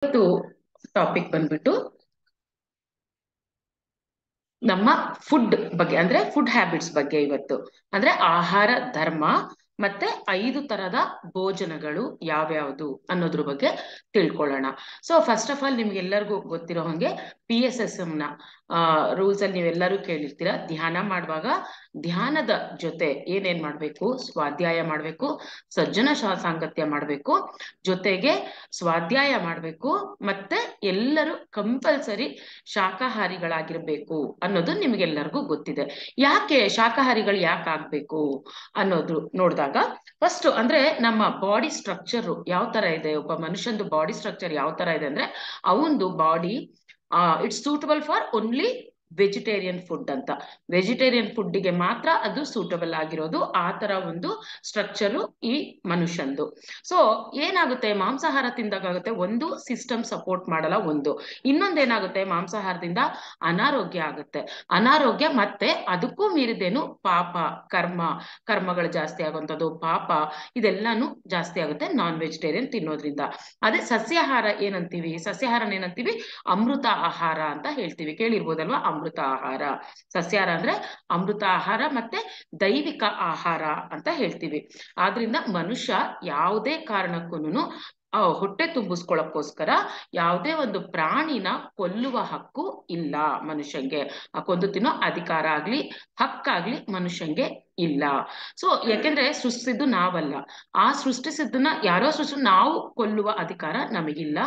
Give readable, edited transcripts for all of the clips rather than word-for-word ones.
ಇವತ್ತು ಟಾಪಿಕ್ ಬಂದ್ಬಿಟ್ಟು ನಮ್ಮ ಫುಡ್ ಬಗ್ಗೆ ಅಂದ್ರೆ ಫುಡ್ ಹ್ಯಾಬಿಟ್ಸ್ ಬಗ್ಗೆ ಇವತ್ತು ಅಂದ್ರೆ ಆಹಾರ ಧರ್ಮ ಮತ್ತೆ 5 ತರದ ಭೋಜನಗಳು ಯಾವ್ಯಾವ್ದು ಅನ್ನೋದ್ರ ಬಗ್ಗೆ ತಿಳ್ಕೊಳ್ಳೋಣ. ಸೊ ಫಸ್ಟ್ ಆಫ್ ಆಲ್ ನಿಮ್ಗೆಲ್ಲರಿಗೂ ಗೊತ್ತಿರೋ ಹಂಗೆ PSSM ನ ರೂಲ್ಸ್ ಅಲ್ಲಿ ನೀವೆಲ್ಲರೂ ಕೇಳಿರ್ತೀರ. ಧ್ಯಾನ ಮಾಡುವಾಗ ಧ್ಯಾನದ ಜೊತೆ ಏನೇನ್ ಮಾಡ್ಬೇಕು, ಸ್ವಾಧ್ಯಾಯ ಮಾಡ್ಬೇಕು, ಸಜ್ಜನ ಸಾಂಗತ್ಯ ಮಾಡ್ಬೇಕು, ಜೊತೆಗೆ ಸ್ವಾಧ್ಯಾಯ ಮಾಡ್ಬೇಕು, ಮತ್ತೆ ಎಲ್ಲರೂ ಕಂಪಲ್ಸರಿ ಶಾಕಾಹಾರಿಗಳಾಗಿರ್ಬೇಕು ಅನ್ನೋದು ನಿಮ್ಗೆಲ್ಲರಿಗೂ ಗೊತ್ತಿದೆ. ಯಾಕೆ ಶಾಕಾಹಾರಿಗಳು ಯಾಕೆ ಆಗ್ಬೇಕು ಅನ್ನೋದು ನೋಡಿದಾಗ ಫಸ್ಟ್ ಅಂದ್ರೆ ನಮ್ಮ ಬಾಡಿ ಸ್ಟ್ರಕ್ಚರ್ ಯಾವ ತರ ಇದೆ, ಒಬ್ಬ ಮನುಷ್ಯಂದು ಬಾಡಿ ಸ್ಟ್ರಕ್ಚರ್ ಯಾವ ತರ ಇದೆ ಅಂದ್ರೆ ಅವಂದು body it's suitable for only vegetarian food ಅಂತ. ವೆಜಿಟೇರಿಯನ್ ಫುಡ್ಗೆ ಮಾತ್ರ ಅದು ಸೂಟಬಲ್ ಆಗಿರೋದು, ಆ ತರ ಒಂದು ಸ್ಟ್ರಕ್ಚರು ಈ ಮನುಷ್ಯಂದು. ಸೊ ಏನಾಗುತ್ತೆ, ಮಾಂಸಾಹಾರ ತಿಂದಾಗುತ್ತೆ, ಒಂದು ಸಿಸ್ಟಮ್ ಸಪೋರ್ಟ್ ಮಾಡಲ್ಲ, ಒಂದು ಇನ್ನೊಂದೇನಾಗುತ್ತೆ ಮಾಂಸಾಹಾರದಿಂದ ಅನಾರೋಗ್ಯ ಆಗುತ್ತೆ. ಅನಾರೋಗ್ಯ ಮತ್ತೆ ಅದಕ್ಕೂ ಮೀರಿದೇನು ಪಾಪ ಕರ್ಮಗಳು ಜಾಸ್ತಿ ಆಗುವಂಥದ್ದು, ಪಾಪ ಇದೆಲ್ಲಾನು ಜಾಸ್ತಿ ಆಗುತ್ತೆ ನಾನ್ ವೆಜಿಟೇರಿಯನ್ ತಿನ್ನೋದ್ರಿಂದ. ಅದೇ ಸಸ್ಯಾಹಾರ ಏನಂತೀವಿ, ಸಸ್ಯಾಹಾರನ ಏನಂತೀವಿ, ಅಮೃತ ಆಹಾರ ಅಂತ ಹೇಳ್ತೀವಿ, ಕೇಳಿರ್ಬೋದಲ್ವಾ ಅಮೃತ ಆಹಾರ. ಸಸ್ಯಾಹಾರ ಅಂದ್ರೆ ಅಮೃತ ಆಹಾರ ಮತ್ತೆ ದೈವಿಕ ಆಹಾರ ಅಂತ ಹೇಳ್ತೀವಿ. ಆದ್ರಿಂದ ಮನುಷ್ಯ ಯಾವುದೇ ಕಾರಣಕ್ಕೂನು ಹೊಟ್ಟೆ ತುಂಬಿಸ್ಕೊಳಕ್ಕೋಸ್ಕರ ಯಾವುದೇ ಒಂದು ಪ್ರಾಣಿನ ಕೊಲ್ಲುವ ಹಕ್ಕು ಇಲ್ಲ ಮನುಷ್ಯಂಗೆ. ಕೊಂದು ತಿನ್ನೋ ಅಧಿಕಾರ ಆಗ್ಲಿ ಹಕ್ಕಾಗ್ಲಿ ಮನುಷ್ಯಂಗೆ ಇಲ್ಲ. ಸೊ ಯಾಕೆಂದ್ರೆ ಸೃಷ್ಟಿಸಿದ್ದು ನಾವಲ್ಲ, ಆ ಸೃಷ್ಟಿಸಿದ್ದನ್ನ ಯಾರೋ ನಾವು ಕೊಲ್ಲುವ ಅಧಿಕಾರ ನಮಗಿಲ್ಲ.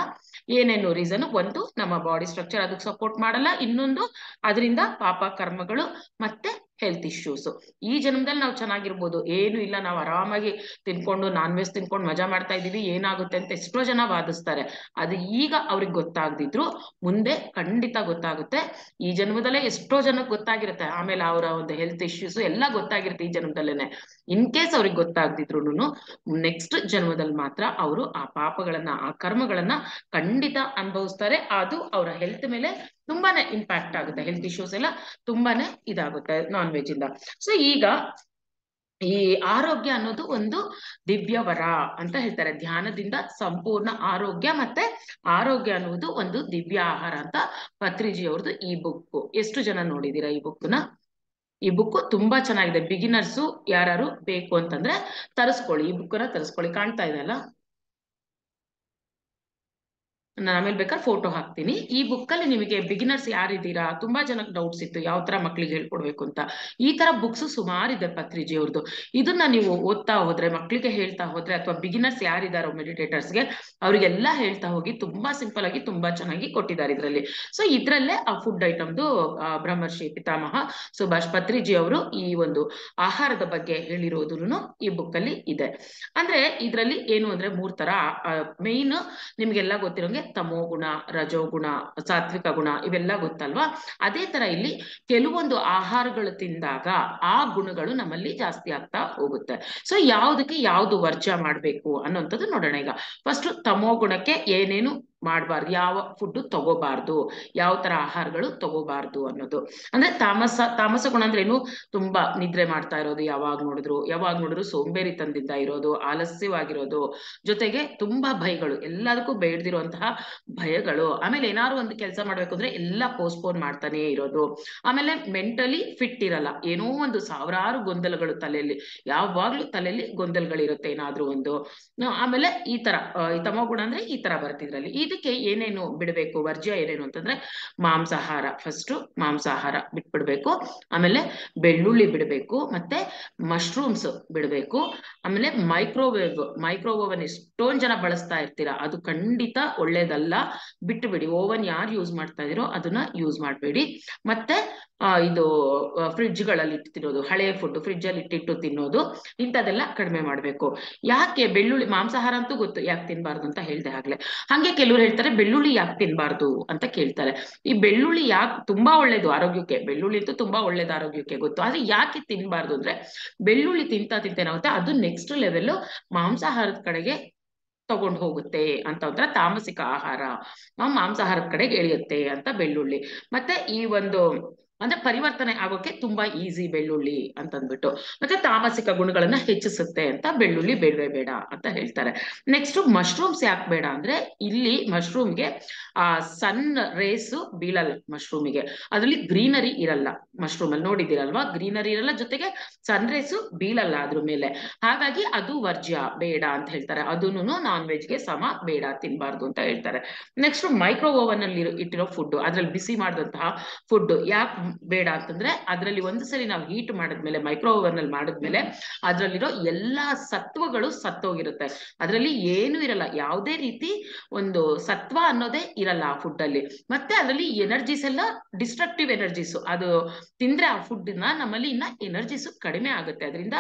ಏನೇನು ರೀಸನ್, ಒಂದು ನಮ್ಮ ಬಾಡಿ ಸ್ಟ್ರಕ್ಚರ್ ಅದಕ್ಕೆ ಸಪೋರ್ಟ್ ಮಾಡಲ್ಲ, ಇನ್ನೊಂದು ಅದರಿಂದ ಪಾಪ ಕರ್ಮಗಳು ಮತ್ತೆ ಹೆಲ್ತ್ ಇಶ್ಯೂಸ್. ಈ ಜನ್ಮದಲ್ಲಿ ನಾವು ಚೆನ್ನಾಗಿರ್ಬೋದು, ಏನು ಇಲ್ಲ, ನಾವು ಆರಾಮಾಗಿ ತಿನ್ಕೊಂಡು ನಾನ್ ವೆಜ್ ತಿನ್ಕೊಂಡು ಮಜಾ ಮಾಡ್ತಾ ಇದೀವಿ, ಏನಾಗುತ್ತೆ ಅಂತ ಎಷ್ಟೋ ಜನ ವಾದಿಸ್ತಾರೆ. ಅದು ಈಗ ಅವ್ರಿಗೆ ಗೊತ್ತಾಗ್ದಿದ್ರು ಮುಂದೆ ಖಂಡಿತ ಗೊತ್ತಾಗುತ್ತೆ. ಈ ಜನ್ಮದಲ್ಲೇ ಎಷ್ಟೋ ಜನಕ್ಕೆ ಗೊತ್ತಾಗಿರುತ್ತೆ, ಆಮೇಲೆ ಅವರ ಒಂದು ಹೆಲ್ತ್ ಇಶ್ಯೂಸ್ ಎಲ್ಲ ಗೊತ್ತಾಗಿರುತ್ತೆ ಈ ಜನ್ಮದಲ್ಲೇನೆ. ಇನ್ ಕೇಸ್ ಅವ್ರಿಗೆ ಗೊತ್ತಾಗ್ದಿದ್ರು ನೆಕ್ಸ್ಟ್ ಜನ್ಮದಲ್ಲಿ ಮಾತ್ರ ಅವರು ಆ ಪಾಪಗಳನ್ನ ಆ ಕರ್ಮಗಳನ್ನ ಖಂಡಿತ ಅನುಭವಿಸ್ತಾರೆ. ಅದು ಅವರ ಹೆಲ್ತ್ ಮೇಲೆ ತುಂಬಾನೇ ಇಂಪ್ಯಾಕ್ಟ್ ಆಗುತ್ತೆ, ಹೆಲ್ತ್ ಇಶ್ಯೂಸ್ ಎಲ್ಲ ತುಂಬಾನೇ ಇದಾಗುತ್ತೆ ನಾನ್ ವೆಜ್ ಇಂದ. ಸೊ ಈಗ ಈ ಆರೋಗ್ಯ ಅನ್ನೋದು ಒಂದು ದಿವ್ಯ ವರ ಅಂತ ಹೇಳ್ತಾರೆ. ಧ್ಯಾನದಿಂದ ಸಂಪೂರ್ಣ ಆರೋಗ್ಯ, ಮತ್ತೆ ಆರೋಗ್ಯ ಅನ್ನುವುದು ಒಂದು ದಿವ್ಯ ಆಹಾರ ಅಂತ ಪತ್ರಿಜಿ ಅವ್ರದ್ದು ಈ ಬುಕ್. ಎಷ್ಟು ಜನ ನೋಡಿದೀರಾ ಈ ಬುಕ್ನ? ಈ ಬುಕ್ ತುಂಬಾ ಚೆನ್ನಾಗಿದೆ. ಬಿಗಿನರ್ಸು ಯಾರು ಬೇಕು ಅಂತಂದ್ರೆ ತರಿಸ್ಕೊಳ್ಳಿ, ಈ ಬುಕ್ನ ತರಿಸ್ಕೊಳ್ಳಿ. ಕಾಣ್ತಾ ಇದೆ ಅಲ್ಲ, ನಾನು ಆಮೇಲೆ ಬೇಕಾದ್ರೆ ಫೋಟೋ ಹಾಕ್ತೀನಿ. ಈ ಬುಕ್ ಅಲ್ಲಿ ನಿಮಗೆ ಬಿಗಿನರ್ಸ್ ಯಾರಿದ್ದೀರಾ, ತುಂಬಾ ಜನಕ್ಕೆ ಡೌಟ್ಸ್ ಇತ್ತು ಯಾವ ತರ ಮಕ್ಳಿಗೆ ಹೇಳ್ಕೊಡ್ಬೇಕು ಅಂತ. ಈ ತರ ಬುಕ್ಸ್ ಸುಮಾರಿದೆ ಪತ್ರಿಜಿ ಅವ್ರದ್ದು. ಇದನ್ನ ನೀವು ಓದ್ತಾ ಹೋದ್ರೆ, ಮಕ್ಳಿಗೆ ಹೇಳ್ತಾ ಹೋದ್ರೆ, ಅಥವಾ ಬಿಗಿನರ್ಸ್ ಯಾರಿದಾರೋ ಮೆಡಿಟೇಟರ್ಸ್ಗೆ ಅವ್ರಿಗೆಲ್ಲ ಹೇಳ್ತಾ ಹೋಗಿ ತುಂಬಾ ಸಿಂಪಲ್ ಆಗಿ ತುಂಬಾ ಚೆನ್ನಾಗಿ ಕೊಟ್ಟಿದ್ದಾರೆ ಇದ್ರಲ್ಲಿ. ಸೊ ಇದ್ರಲ್ಲೇ ಆ ಫುಡ್ ಐಟಮ್ದು ಬ್ರಹ್ಮರ್ಷಿ ಪಿತಾಮಹ ಸುಭಾಷ್ ಪತ್ರಿಜಿ ಅವರು ಈ ಒಂದು ಆಹಾರದ ಬಗ್ಗೆ ಹೇಳಿರೋದನ್ನು ಈ ಬುಕ್ ಅಲ್ಲಿ ಇದೆ. ಅಂದ್ರೆ ಇದ್ರಲ್ಲಿ ಏನು ಅಂದ್ರೆ 3 ತರ ಮೇನ್ ನಿಮ್ಗೆಲ್ಲ ಗೊತ್ತಿರೋಂಗೆ ತಮೋಗುಣ, ರಜೋಗುಣ, ಸಾತ್ವಿಕ ಗುಣ ಇವೆಲ್ಲ ಗೊತ್ತಲ್ವಾ. ಅದೇ ತರ ಇಲ್ಲಿ ಕೆಲವೊಂದು ಆಹಾರಗಳು ತಿಂದಾಗ ಆ ಗುಣಗಳು ನಮ್ಮಲ್ಲಿ ಜಾಸ್ತಿ ಆಗ್ತಾ ಹೋಗುತ್ತೆ. ಸೊ ಯಾವ್ದಕ್ಕೆ ಯಾವ್ದು ವರ್ಜ ಮಾಡ್ಬೇಕು ಅನ್ನೋಂಥದ್ದು ನೋಡೋಣ. ಈಗ ಫಸ್ಟ್ ತಮೋಗುಣಕ್ಕೆ ಏನೇನು ಮಾಡಬಾರ್ದು, ಯಾವ ಫುಡ್ ತಗೋಬಾರ್ದು, ಯಾವ ತರ ಆಹಾರಗಳು ತಗೋಬಾರ್ದು ಅನ್ನೋದು. ಅಂದ್ರೆ ತಾಮಸ ಗುಣ ಅಂದ್ರೆ ಏನು, ತುಂಬಾ ನಿದ್ರೆ ಮಾಡ್ತಾ ಇರೋದು, ಯಾವಾಗ ನೋಡಿದ್ರು ಸೋಂಬೇರಿ ತಂದಿಂದ ಇರೋದು, ಆಲಸ್ಯವಾಗಿರೋದು, ಜೊತೆಗೆ ತುಂಬಾ ಭಯಗಳು, ಎಲ್ಲದಕ್ಕೂ ಬೇಡದಿರುವಂತಹ ಭಯಗಳು. ಆಮೇಲೆ ಏನಾದ್ರು ಒಂದು ಕೆಲಸ ಮಾಡ್ಬೇಕು ಅಂದ್ರೆ ಎಲ್ಲ ಪೋಸ್ಟ್ಪೋನ್ ಮಾಡ್ತಾನೆ ಇರೋದು. ಆಮೇಲೆ ಮೆಂಟಲಿ ಫಿಟ್ ಇರಲ್ಲ, ಏನೋ ಒಂದು ಸಾವಿರಾರು ಗೊಂದಲಗಳು ತಲೆಯಲ್ಲಿ, ಯಾವಾಗ್ಲೂ ತಲೆಯಲ್ಲಿ ಗೊಂದಲಗಳಿರುತ್ತೆ ಏನಾದ್ರೂ ಒಂದು. ಆಮೇಲೆ ಈ ತರ ತಮೋಗುಣ ಅಂದ್ರೆ ಈ ತರ ಬರ್ತಿದ್ರಲ್ಲಿ. ಇದಕ್ಕೆ ಏನೇನು ಬಿಡ್ಬೇಕು, ವರ್ಜ್ಯ ಏನೇನು ಅಂತಂದ್ರೆ ಮಾಂಸಾಹಾರ, ಫಸ್ಟ್ ಮಾಂಸಾಹಾರ ಬಿಟ್ಬಿಡ್ಬೇಕು. ಆಮೇಲೆ ಬೆಳ್ಳುಳ್ಳಿ ಬಿಡ್ಬೇಕು, ಮತ್ತೆ ಮಶ್ರೂಮ್ಸ್ ಬಿಡ್ಬೇಕು. ಆಮೇಲೆ ಮೈಕ್ರೋವೇವ್ ಎಷ್ಟೊಂದ್ ಜನ ಬಳಸ್ತಾ ಇರ್ತೀರಾ, ಅದು ಖಂಡಿತ ಒಳ್ಳೇದಲ್ಲ, ಬಿಟ್ಟು ಬಿಡಿ. ಓವನ್ ಯಾರು ಯೂಸ್ ಮಾಡ್ತಾ ಇದೀರೋ ಅದನ್ನ ಯೂಸ್ ಮಾಡಬೇಡಿ. ಮತ್ತೆ ಇದು ಫ್ರಿಡ್ಜ್ಗಳಲ್ಲಿ ಇಟ್ಟು ತಿನ್ನೋದು, ಹಳೆಯ ಫುಡ್ ಫ್ರಿಡ್ಜ್ ಅಲ್ಲಿ ಇಟ್ಟಿಟ್ಟು ತಿನ್ನೋದು, ಇಂಥದೆಲ್ಲ ಕಡಿಮೆ ಮಾಡ್ಬೇಕು. ಯಾಕೆ ಬೆಳ್ಳುಳ್ಳಿ, ಮಾಂಸಾಹಾರ ಅಂತೂ ಗೊತ್ತು ಯಾಕೆ ತಿನ್ಬಾರ್ದು ಅಂತ ಹೇಳ್ದೆ ಆಗ್ಲೆ. ಹಂಗೆ ಕೆಲವ್ರು ಹೇಳ್ತಾರೆ ಬೆಳ್ಳುಳ್ಳಿ ಯಾಕೆ ತಿನ್ಬಾರ್ದು ಅಂತ ಕೇಳ್ತಾರೆ. ಈ ಬೆಳ್ಳುಳ್ಳಿ ಯಾಕೆ ತುಂಬಾ ಒಳ್ಳೇದು ಆರೋಗ್ಯಕ್ಕೆ, ಬೆಳ್ಳುಳ್ಳಿ ಅಂತೂ ತುಂಬಾ ಒಳ್ಳೇದು ಆರೋಗ್ಯಕ್ಕೆ ಗೊತ್ತು. ಆದ್ರೆ ಯಾಕೆ ತಿನ್ಬಾರ್ದು ಅಂದ್ರೆ ಬೆಳ್ಳುಳ್ಳಿ ತಿಂತಾ ಏನಾಗುತ್ತೆ, ಅದು ನೆಕ್ಸ್ಟ್ ಲೆವೆಲ್ ಮಾಂಸಾಹಾರದ ಕಡೆಗೆ ತಗೊಂಡು ಹೋಗುತ್ತೆ ಅಂತ. ಒಂಥರ ತಾಮಸಿಕ ಆಹಾರ ಮಾಂಸಾಹಾರದ ಕಡೆಗೆ ಎಳೆಯುತ್ತೆ ಅಂತ ಬೆಳ್ಳುಳ್ಳಿ. ಮತ್ತೆ ಈ ಒಂದು ಅಂದ್ರೆ ಪರಿವರ್ತನೆ ಆಗೋಕೆ ತುಂಬಾ ಈಸಿ ಬೆಳ್ಳುಳ್ಳಿ ಅಂತಂದ್ಬಿಟ್ಟು. ಮತ್ತೆ ತಾಮಸಿಕ ಗುಣಗಳನ್ನ ಹೆಚ್ಚಿಸುತ್ತೆ ಅಂತ ಬೆಳ್ಳುಳ್ಳಿ ಬೇಡವೇ ಬೇಡ ಅಂತ ಹೇಳ್ತಾರೆ. ನೆಕ್ಸ್ಟ್ ಮಶ್ರೂಮ್ಸ್ ಯಾಕೆ ಬೇಡ ಅಂದ್ರೆ ಇಲ್ಲಿ ಮಶ್ರೂಮ್ಗೆ ಸನ್ ರೇಸ್ ಬೀಳಲ್ಲ ಮಶ್ರೂಮಿಗೆ, ಅದ್ರಲ್ಲಿ ಗ್ರೀನರಿ ಇರಲ್ಲ. ಮಶ್ರೂಮ್ ಅಲ್ಲಿ ನೋಡಿದಿರಲ್ವಾ, ಗ್ರೀನರಿ ಇರಲ್ಲ, ಜೊತೆಗೆ ಸನ್ ರೇಸು ಬೀಳಲ್ಲ ಅದ್ರ ಮೇಲೆ. ಹಾಗಾಗಿ ಅದು ವರ್ಜ್ಯ, ಬೇಡ ಅಂತ ಹೇಳ್ತಾರೆ. ಅದನ್ನು ನಾನ್ ವೆಜ್ಗೆ ಸಮ, ಬೇಡ, ತಿನ್ಬಾರ್ದು ಅಂತ ಹೇಳ್ತಾರೆ. ನೆಕ್ಸ್ಟ್ ಮೈಕ್ರೋ ಓವನ್ ಅಲ್ಲಿ ಇಟ್ಟಿರೋ ಫುಡ್, ಅದ್ರಲ್ಲಿ ಬಿಸಿ ಮಾಡಿದಂತಹ ಫುಡ್ ಯಾಕೆ ಬೇಡ ಅಂತಂದ್ರೆ ಅದ್ರಲ್ಲಿ ಒಂದು ಸರಿ ನಾವು ಹೀಟ್ ಮಾಡಿದ್ಮೇಲೆ, ಮೈಕ್ರೋ ಓವನ್ ಅಲ್ಲಿ ಮಾಡಿದ್ಮೇಲೆ ಅದ್ರಲ್ಲಿರೋ ಎಲ್ಲಾ ಸತ್ವಗಳು ಸತ್ತೋಗಿರುತ್ತೆ. ಅದರಲ್ಲಿ ಏನು ಇರಲ್ಲ, ಯಾವುದೇ ರೀತಿ ಒಂದು ಸತ್ವ ಅನ್ನೋದೇ ಇರಲ್ಲ ಆ ಫುಡ್ ಅಲ್ಲಿ. ಮತ್ತೆ ಅದರಲ್ಲಿ ಎನರ್ಜೀಸ್ ಎಲ್ಲ ಡಿಸ್ಟ್ರಕ್ಟಿವ್ ಎನರ್ಜೀಸ್, ಅದು ತಿಂದ್ರೆ ಆ ಫುಡ್ ನಮ್ಮಲ್ಲಿ ಇನ್ನ ಎನರ್ಜೀಸ್ ಕಡಿಮೆ ಆಗುತ್ತೆ. ಅದರಿಂದ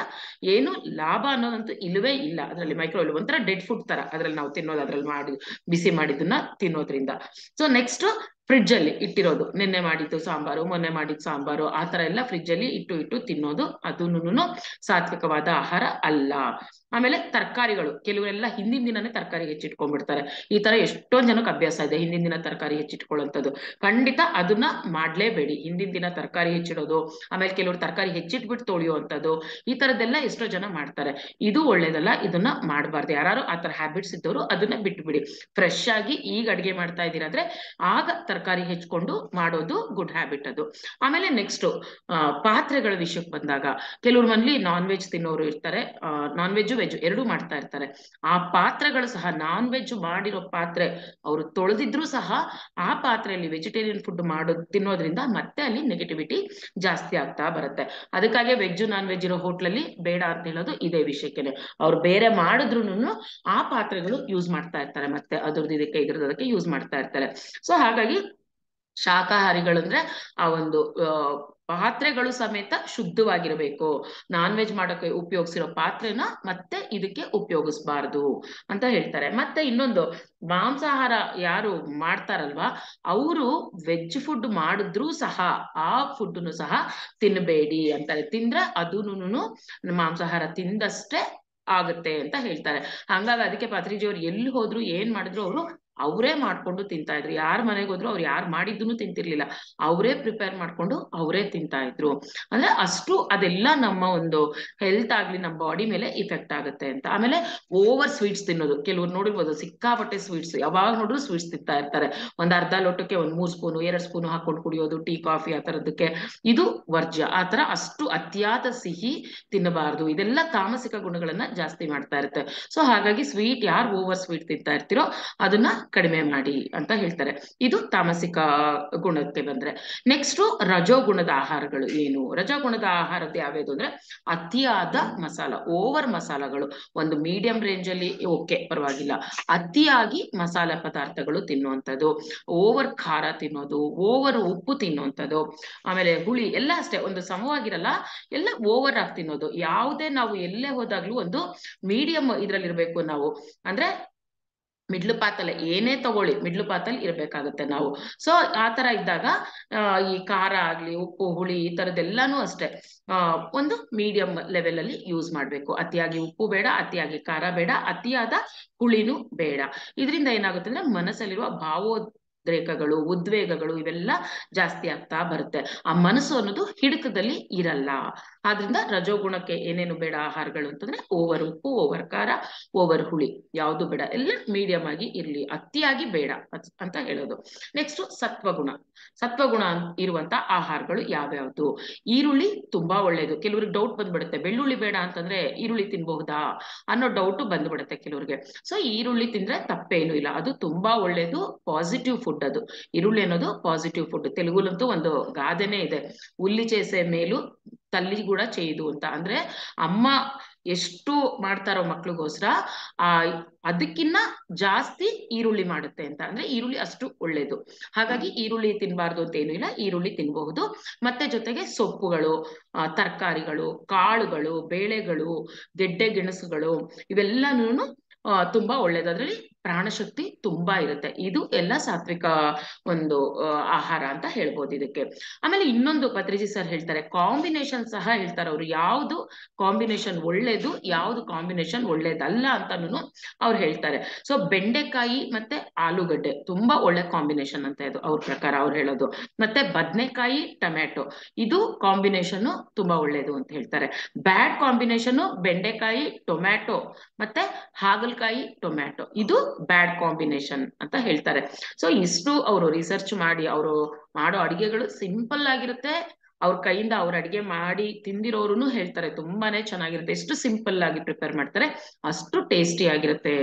ಏನು ಲಾಭ ಅನ್ನೋದಂತೂ ಇಲ್ಲವೇ ಇಲ್ಲ ಅದರಲ್ಲಿ. ಮೈಕ್ರೋ ಒಂಥರ ಡೆಡ್ ಫುಡ್ ತರ ಅದ್ರಲ್ಲಿ ನಾವು ತಿನ್ನೋದು, ಅದ್ರಲ್ಲಿ ಮಾಡಿ ಬಿಸಿ ಮಾಡಿದ್ದನ್ನ ತಿನ್ನೋದ್ರಿಂದ. ಸೊ ನೆಕ್ಸ್ಟ್ ಫ್ರಿಡ್ಜ್ ಅಲ್ಲಿ ಇಟ್ಟಿರೋದು, ನಿನ್ನೆ ಮಾಡಿದ್ದು ಸಾಂಬಾರು, ಮೊನ್ನೆ ಮಾಡಿದ್ದು ಸಾಂಬಾರು, ಆ ತರ ಎಲ್ಲ ಫ್ರಿಡ್ಜ್ ಅಲ್ಲಿ ಇಟ್ಟು ತಿನ್ನೋದು, ಅದನ್ನು ಸಾತ್ವಿಕವಾದ ಆಹಾರ ಅಲ್ಲ. ಆಮೇಲೆ ತರಕಾರಿಗಳು, ಕೆಲವರೆಲ್ಲ ಹಿಂದಿನ ದಿನನೇ ತರಕಾರಿ ಹೆಚ್ಚಿಟ್ಕೊಂಡ್ಬಿಡ್ತಾರೆ. ಈ ತರ ಎಷ್ಟೊಂದ್ ಜನಕ್ಕೆ ಅಭ್ಯಾಸ ಇದೆ, ಹಿಂದಿನ ದಿನ ತರಕಾರಿ ಹೆಚ್ಚಿಟ್ಕೊಳ್ಳೋಂಥದ್ದು. ಖಂಡಿತ ಅದನ್ನ ಮಾಡ್ಲೇಬೇಡಿ. ಹಿಂದಿನ ದಿನ ತರಕಾರಿ ಹೆಚ್ಚಿಡೋದು, ಆಮೇಲೆ ಕೆಲವರು ತರಕಾರಿ ಹೆಚ್ಚಿಟ್ಬಿಟ್ಟು ತೊಳೆಯುವಂಥದ್ದು, ಈ ತರದ್ದೆಲ್ಲ ಎಷ್ಟೋ ಜನ ಮಾಡ್ತಾರೆ. ಇದು ಒಳ್ಳೇದಲ್ಲ, ಇದನ್ನ ಮಾಡಬಾರ್ದು. ಯಾರು ಆ ತರ ಹ್ಯಾಬಿಟ್ಸ್ ಇದ್ದವರು ಅದನ್ನ ಬಿಟ್ಬಿಡಿ. ಫ್ರೆಶ್ ಆಗಿ ಈಗ ಅಡ್ಗೆ ಮಾಡ್ತಾ ಇದ್ದೀರಾ ಅಂದ್ರೆ ಆಗ ತರಕಾರಿ ಹೆಚ್ಚಿಕೊಂಡು ಮಾಡೋದು ಗುಡ್ ಹ್ಯಾಬಿಟ್ ಅದು. ಆಮೇಲೆ ನೆಕ್ಸ್ಟ್ ಪಾತ್ರೆಗಳ ವಿಷಯಕ್ಕೆ ಬಂದಾಗ, ಕೆಲವ್ರ ಮನೇಲಿ ನಾನ್ ವೆಜ್ ತಿನ್ನೋರು ಇರ್ತಾರೆ, ನಾನ್ ವೆಜ್ ವೆಜ್ ಎರಡೂ ಮಾಡ್ತಾ ಇರ್ತಾರೆ. ಆ ಪಾತ್ರೆಗಳು ಸಹ, ನಾನ್ ವೆಜ್ ಮಾಡಿರೋ ಪಾತ್ರೆ ಅವರು ತೊಳೆದಿದ್ರು ಸಹ ಆ ಪಾತ್ರೆಯಲ್ಲಿ ವೆಜಿಟೇರಿಯನ್ ಫುಡ್ ತಿನ್ನೋದ್ರಿಂದ ಮತ್ತೆ ಅಲ್ಲಿ ನೆಗೆಟಿವಿಟಿ ಜಾಸ್ತಿ ಆಗ್ತಾ ಬರುತ್ತೆ. ಅದಕ್ಕಾಗಿ ವೆಜ್ ನಾನ್ ವೆಜ್ ಇರೋ ಹೋಟ್ಲಲ್ಲಿ ಬೇಡ ಅಂತ ಹೇಳೋದು ಇದೇ ವಿಷಯಕ್ಕೆ. ಅವ್ರು ಬೇರೆ ಮಾಡಿದ್ರು ಆ ಪಾತ್ರೆಗಳು ಯೂಸ್ ಮಾಡ್ತಾ ಇರ್ತಾರೆ, ಮತ್ತೆ ಅದ್ರದ್ದು ಇದಕ್ಕೆ ಯೂಸ್ ಮಾಡ್ತಾ ಇರ್ತಾರೆ. ಸೊ ಹಾಗಾಗಿ ಶಾಕಾಹಾರಿಗಳು ಅಂದ್ರೆ ಆ ಒಂದು ಪಾತ್ರೆಗಳು ಸಮೇತ ಶುದ್ಧವಾಗಿರಬೇಕು. ನಾನ್ ವೆಜ್ ಮಾಡೋಕೆ ಉಪಯೋಗಿಸಿರೋ ಪಾತ್ರೆನ ಮತ್ತೆ ಇದಕ್ಕೆ ಉಪಯೋಗಿಸ್ಬಾರ್ದು ಅಂತ ಹೇಳ್ತಾರೆ. ಮತ್ತೆ ಇನ್ನೊಂದು, ಮಾಂಸಾಹಾರ ಯಾರು ಮಾಡ್ತಾರಲ್ವಾ ಅವರು ವೆಜ್ ಫುಡ್ ಮಾಡಿದ್ರೂ ಸಹ ಆ ಫುಡ್ನು ಸಹ ತಿನ್ನಬೇಡಿ ಅಂತಾರೆ. ತಿಂದ್ರೆ ಅದೂನು ಮಾಂಸಾಹಾರ ತಿಂದಷ್ಟೇ ಆಗುತ್ತೆ ಅಂತ ಹೇಳ್ತಾರೆ. ಹಂಗಾಗಿ ಅದಕ್ಕೆ ಪತ್ರಿಜಿಯವ್ರು ಎಲ್ಲಿ ಹೋದ್ರು ಏನ್ ಮಾಡಿದ್ರು ಅವರು ಅವರೇ ಮಾಡ್ಕೊಂಡು ತಿಂತಾ ಇದ್ರು. ಯಾರ ಮನೆಗೆ ಹೋದ್ರು ಅವ್ರು ಯಾರು ಮಾಡಿದ್ದನ್ನು ತಿಂತಿರ್ಲಿಲ್ಲ, ಅವರೇ ಪ್ರಿಪೇರ್ ಮಾಡ್ಕೊಂಡು ಅವರೇ ತಿಂತಾ ಇದ್ರು. ಅಂದ್ರೆ ಅಷ್ಟು ಅದೆಲ್ಲ ನಮ್ಮ ಒಂದು ಹೆಲ್ತ್ ಆಗ್ಲಿ, ನಮ್ಮ ಬಾಡಿ ಮೇಲೆ ಇಫೆಕ್ಟ್ ಆಗುತ್ತೆ ಅಂತ. ಆಮೇಲೆ ಓವರ್ ಸ್ವೀಟ್ಸ್ ತಿನ್ನೋದು, ಕೆಲವ್ರು ನೋಡಿರ್ಬೋದು ಸಿಕ್ಕಾಪಟ್ಟೆ ಸ್ವೀಟ್ಸ್, ಯಾವಾಗ ನೋಡ್ರು ಸ್ವೀಟ್ಸ್ ತಿಂತಾ ಇರ್ತಾರೆ. ಒಂದ್ ಅರ್ಧ ಲೋಟಕ್ಕೆ ಒಂದ್ 3 ಸ್ಪೂನು 2 ಸ್ಪೂನು ಹಾಕೊಂಡು ಕುಡಿಯೋದು, ಟೀ ಕಾಫಿ ಆ ತರದಕ್ಕೆ, ಇದು ವರ್ಜ್ಯ. ಆ ತರ ಅಷ್ಟು ಅತಿಯಾದ ಸಿಹಿ ತಿನ್ನಬಾರದು. ಇದೆಲ್ಲ ತಾಮಸಿಕ ಗುಣಗಳನ್ನ ಜಾಸ್ತಿ ಮಾಡ್ತಾ ಇರುತ್ತೆ. ಸೊ ಹಾಗಾಗಿ ಸ್ವೀಟ್, ಯಾರು ಓವರ್ ಸ್ವೀಟ್ ತಿಂತಾ ಇರ್ತಿರೋ ಅದನ್ನ ಕಡಿಮೆ ಮಾಡಿ ಅಂತ ಹೇಳ್ತಾರೆ. ಇದು ತಾಮಸಿಕ ಗುಣಕ್ಕೆ ಬಂದ್ರೆ. ನೆಕ್ಸ್ಟ್ ರಜೋಗುಣದ ಆಹಾರಗಳು ಏನು? ರಜೋಗುಣದ ಆಹಾರದ್ದು ಯಾವ್ಯಾವುದು ಅಂದ್ರೆ ಅತಿಯಾದ ಮಸಾಲ, ಓವರ್ ಮಸಾಲಗಳು. ಒಂದು ಮೀಡಿಯಂ ರೇಂಜ್ ಅಲ್ಲಿ ಓಕೆ ಪರವಾಗಿಲ್ಲ, ಅತಿಯಾಗಿ ಮಸಾಲೆ ಪದಾರ್ಥಗಳು ತಿನ್ನುವಂಥದ್ದು, ಓವರ್ ಖಾರ ತಿನ್ನೋದು, ಓವರ್ ಉಪ್ಪು ತಿನ್ನುವಂಥದ್ದು, ಆಮೇಲೆ ಹುಳಿ ಎಲ್ಲ ಅಷ್ಟೇ ಒಂದು ಸಮವಾಗಿರಲ್ಲ, ಎಲ್ಲ ಓವರ್ ಆಗಿ ತಿನ್ನೋದು. ಯಾವುದೇ ನಾವು ಎಲ್ಲೇ ಹೋದಾಗ್ಲೂ ಒಂದು ಮೀಡಿಯಂ ಇದ್ರಲ್ಲಿ ಇರ್ಬೇಕು ನಾವು. ಅಂದ್ರೆ ಮಿಡ್ಲು ಪಾತಲ್ಲೇ ಏನೇ ತಗೊಳ್ಳಿ ಮಿಡ್ಲು ಪಾತಲ್ಲಿ ಇರ್ಬೇಕಾಗತ್ತೆ ನಾವು. ಸೊ ಆ ತರ ಇದ್ದಾಗ ಈ ಖಾರ ಆಗ್ಲಿ, ಉಪ್ಪು, ಹುಳಿ ಈ ತರದ್ದೆಲ್ಲಾನು ಅಷ್ಟೇ ಒಂದು ಮೀಡಿಯಂ ಲೆವೆಲ್ ಅಲ್ಲಿ ಯೂಸ್ ಮಾಡ್ಬೇಕು. ಅತಿಯಾಗಿ ಉಪ್ಪು ಬೇಡ, ಅತಿಯಾಗಿ ಖಾರ ಬೇಡ, ಅತಿಯಾದ ಹುಳಿನೂ ಬೇಡ. ಇದರಿಂದ ಏನಾಗುತ್ತೆ ಅಂದ್ರೆ ಮನಸ್ಸಲ್ಲಿರುವ ಭಾವೋದ್ರೇಕಗಳು, ಉದ್ವೇಗಗಳು ಇವೆಲ್ಲ ಜಾಸ್ತಿ ಆಗ್ತಾ ಬರುತ್ತೆ. ಆ ಮನಸ್ಸು ಅನ್ನೋದು ಹಿಡಿತದಲ್ಲಿ ಇರಲ್ಲ. ಆದ್ರಿಂದ ರಜೋಗುಣಕ್ಕೆ ಏನೇನು ಬೇಡ ಆಹಾರಗಳು ಅಂತಂದ್ರೆ ಓವರ್ ಉಪ್ಪು, ಓವರ್ ಖಾರ, ಓವರ್ ಹುಳಿ ಯಾವುದು ಬೇಡ, ಎಲ್ಲ ಮೀಡಿಯಂ ಆಗಿ ಇರ್ಲಿ, ಅತಿಯಾಗಿ ಬೇಡ ಅಂತ ಹೇಳೋದು. ನೆಕ್ಸ್ಟ್ ಸತ್ವಗುಣ. ಸತ್ವಗುಣ ಇರುವಂತ ಆಹಾರಗಳು ಯಾವ್ಯಾವ್ದು? ಈರುಳ್ಳಿ ತುಂಬಾ ಒಳ್ಳೇದು. ಕೆಲವ್ರಿಗೆ ಡೌಟ್ ಬಂದ್ಬಿಡುತ್ತೆ, ಬೆಳ್ಳುಳ್ಳಿ ಬೇಡ ಅಂತಂದ್ರೆ ಈರುಳ್ಳಿ ತಿನ್ಬಹುದಾ ಅನ್ನೋ ಡೌಟ್ ಬಂದ್ಬಿಡುತ್ತೆ ಕೆಲವ್ರಿಗೆ. ಸೊ ಈರುಳ್ಳಿ ತಿಂದ್ರೆ ತಪ್ಪೇನು ಇಲ್ಲ, ಅದು ತುಂಬಾ ಒಳ್ಳೇದು, ಪಾಸಿಟಿವ್ ಫುಡ್ ಅದು. ಈರುಳ್ಳಿ ಅನ್ನೋದು ಪಾಸಿಟಿವ್ ಫುಡ್. ತೆಲುಗುಲಂತೂ ಒಂದು ಗಾದೆನೇ ಇದೆ, ಉಲ್ಲಿ చేసే ಮೇಲು ತಲ್ಲಿ ಕೂಡ చేయుದು ಅಂತ. ಅಂದ್ರೆ ಅಮ್ಮ ಎಷ್ಟು ಮಾಡ್ತಾರೋ ಮಕ್ಳಿಗೋಸ್ಕರ ಆ ಅದಕ್ಕಿನ್ನ ಜಾಸ್ತಿ ಈರುಳ್ಳಿ ಮಾಡುತ್ತೆ ಅಂತ. ಅಂದ್ರೆ ಈರುಳ್ಳಿ ಅಷ್ಟು ಒಳ್ಳೇದು. ಹಾಗಾಗಿ ಈರುಳ್ಳಿ ತಿನ್ಬಾರ್ದು ಅಂತ ಏನು ಇಲ್ಲ, ಈರುಳ್ಳಿ ತಿನ್ಬಹುದು. ಮತ್ತೆ ಜೊತೆಗೆ ಸೊಪ್ಪುಗಳು, ತರಕಾರಿಗಳು, ಕಾಳುಗಳು, ಬೇಳೆಗಳು, ಗೆಡ್ಡೆ ಗೆಣಸುಗಳು ಇವೆಲ್ಲನೂ ತುಂಬಾ ಒಳ್ಳೇದು. ಅದ್ರಲ್ಲಿ ಪ್ರಾಣಶಕ್ತಿ ತುಂಬಾ ಇರುತ್ತೆ. ಇದು ಎಲ್ಲ ಸಾತ್ವಿಕ ಒಂದು ಆಹಾರ ಅಂತ ಹೇಳ್ಬೋದು ಇದಕ್ಕೆ. ಆಮೇಲೆ ಇನ್ನೊಂದು ಪತ್ರಿಜಿ ಸರ್ ಹೇಳ್ತಾರೆ, ಕಾಂಬಿನೇಷನ್ ಸಹ ಹೇಳ್ತಾರೆ ಅವರು, ಯಾವ್ದು ಕಾಂಬಿನೇಷನ್ ಒಳ್ಳೇದು, ಯಾವ್ದು ಕಾಂಬಿನೇಷನ್ ಒಳ್ಳೇದಲ್ಲ ಅಂತಾನು ಅವ್ರು ಹೇಳ್ತಾರೆ. ಸೊ ಬೆಂಡೆಕಾಯಿ ಮತ್ತೆ ಆಲೂಗಡ್ಡೆ ತುಂಬಾ ಒಳ್ಳೆ ಕಾಂಬಿನೇಷನ್ ಅಂತ ಇದು ಅವ್ರ ಪ್ರಕಾರ ಅವ್ರು ಹೇಳೋದು. ಮತ್ತೆ ಬದನೆಕಾಯಿ ಟೊಮ್ಯಾಟೊ, ಇದು ಕಾಂಬಿನೇಷನ್ ತುಂಬಾ ಒಳ್ಳೇದು ಅಂತ ಹೇಳ್ತಾರೆ. ಬ್ಯಾಡ್ ಕಾಂಬಿನೇಷನ್ ಬೆಂಡೆಕಾಯಿ ಟೊಮ್ಯಾಟೊ ಮತ್ತೆ ಹಾಗಲಕಾಯಿ ಟೊಮ್ಯಾಟೊ, ಇದು ಬ್ಯಾಡ್ ಕಾಂಬಿನೇಷನ್ ಅಂತ ಹೇಳ್ತಾರೆ. ಸೊ ಇಷ್ಟು ಅವರು ರಿಸರ್ಚ್ ಮಾಡಿ ಅವರು ಮಾಡೋ ಅಡಿಗೆಗಳು ಸಿಂಪಲ್ ಆಗಿರುತ್ತೆ. ಅವ್ರ ಕೈಯಿಂದ ಅವ್ರ ಅಡಿಗೆ ಮಾಡಿ ತಿಂದಿರೋರು ಹೇಳ್ತಾರೆ ತುಂಬಾನೇ ಚೆನ್ನಾಗಿರುತ್ತೆ, ಎಷ್ಟು ಸಿಂಪಲ್ ಆಗಿ ಪ್ರಿಪೇರ್ ಮಾಡ್ತಾರೆ ಅಷ್ಟು ಟೇಸ್ಟಿ ಆಗಿರುತ್ತೆ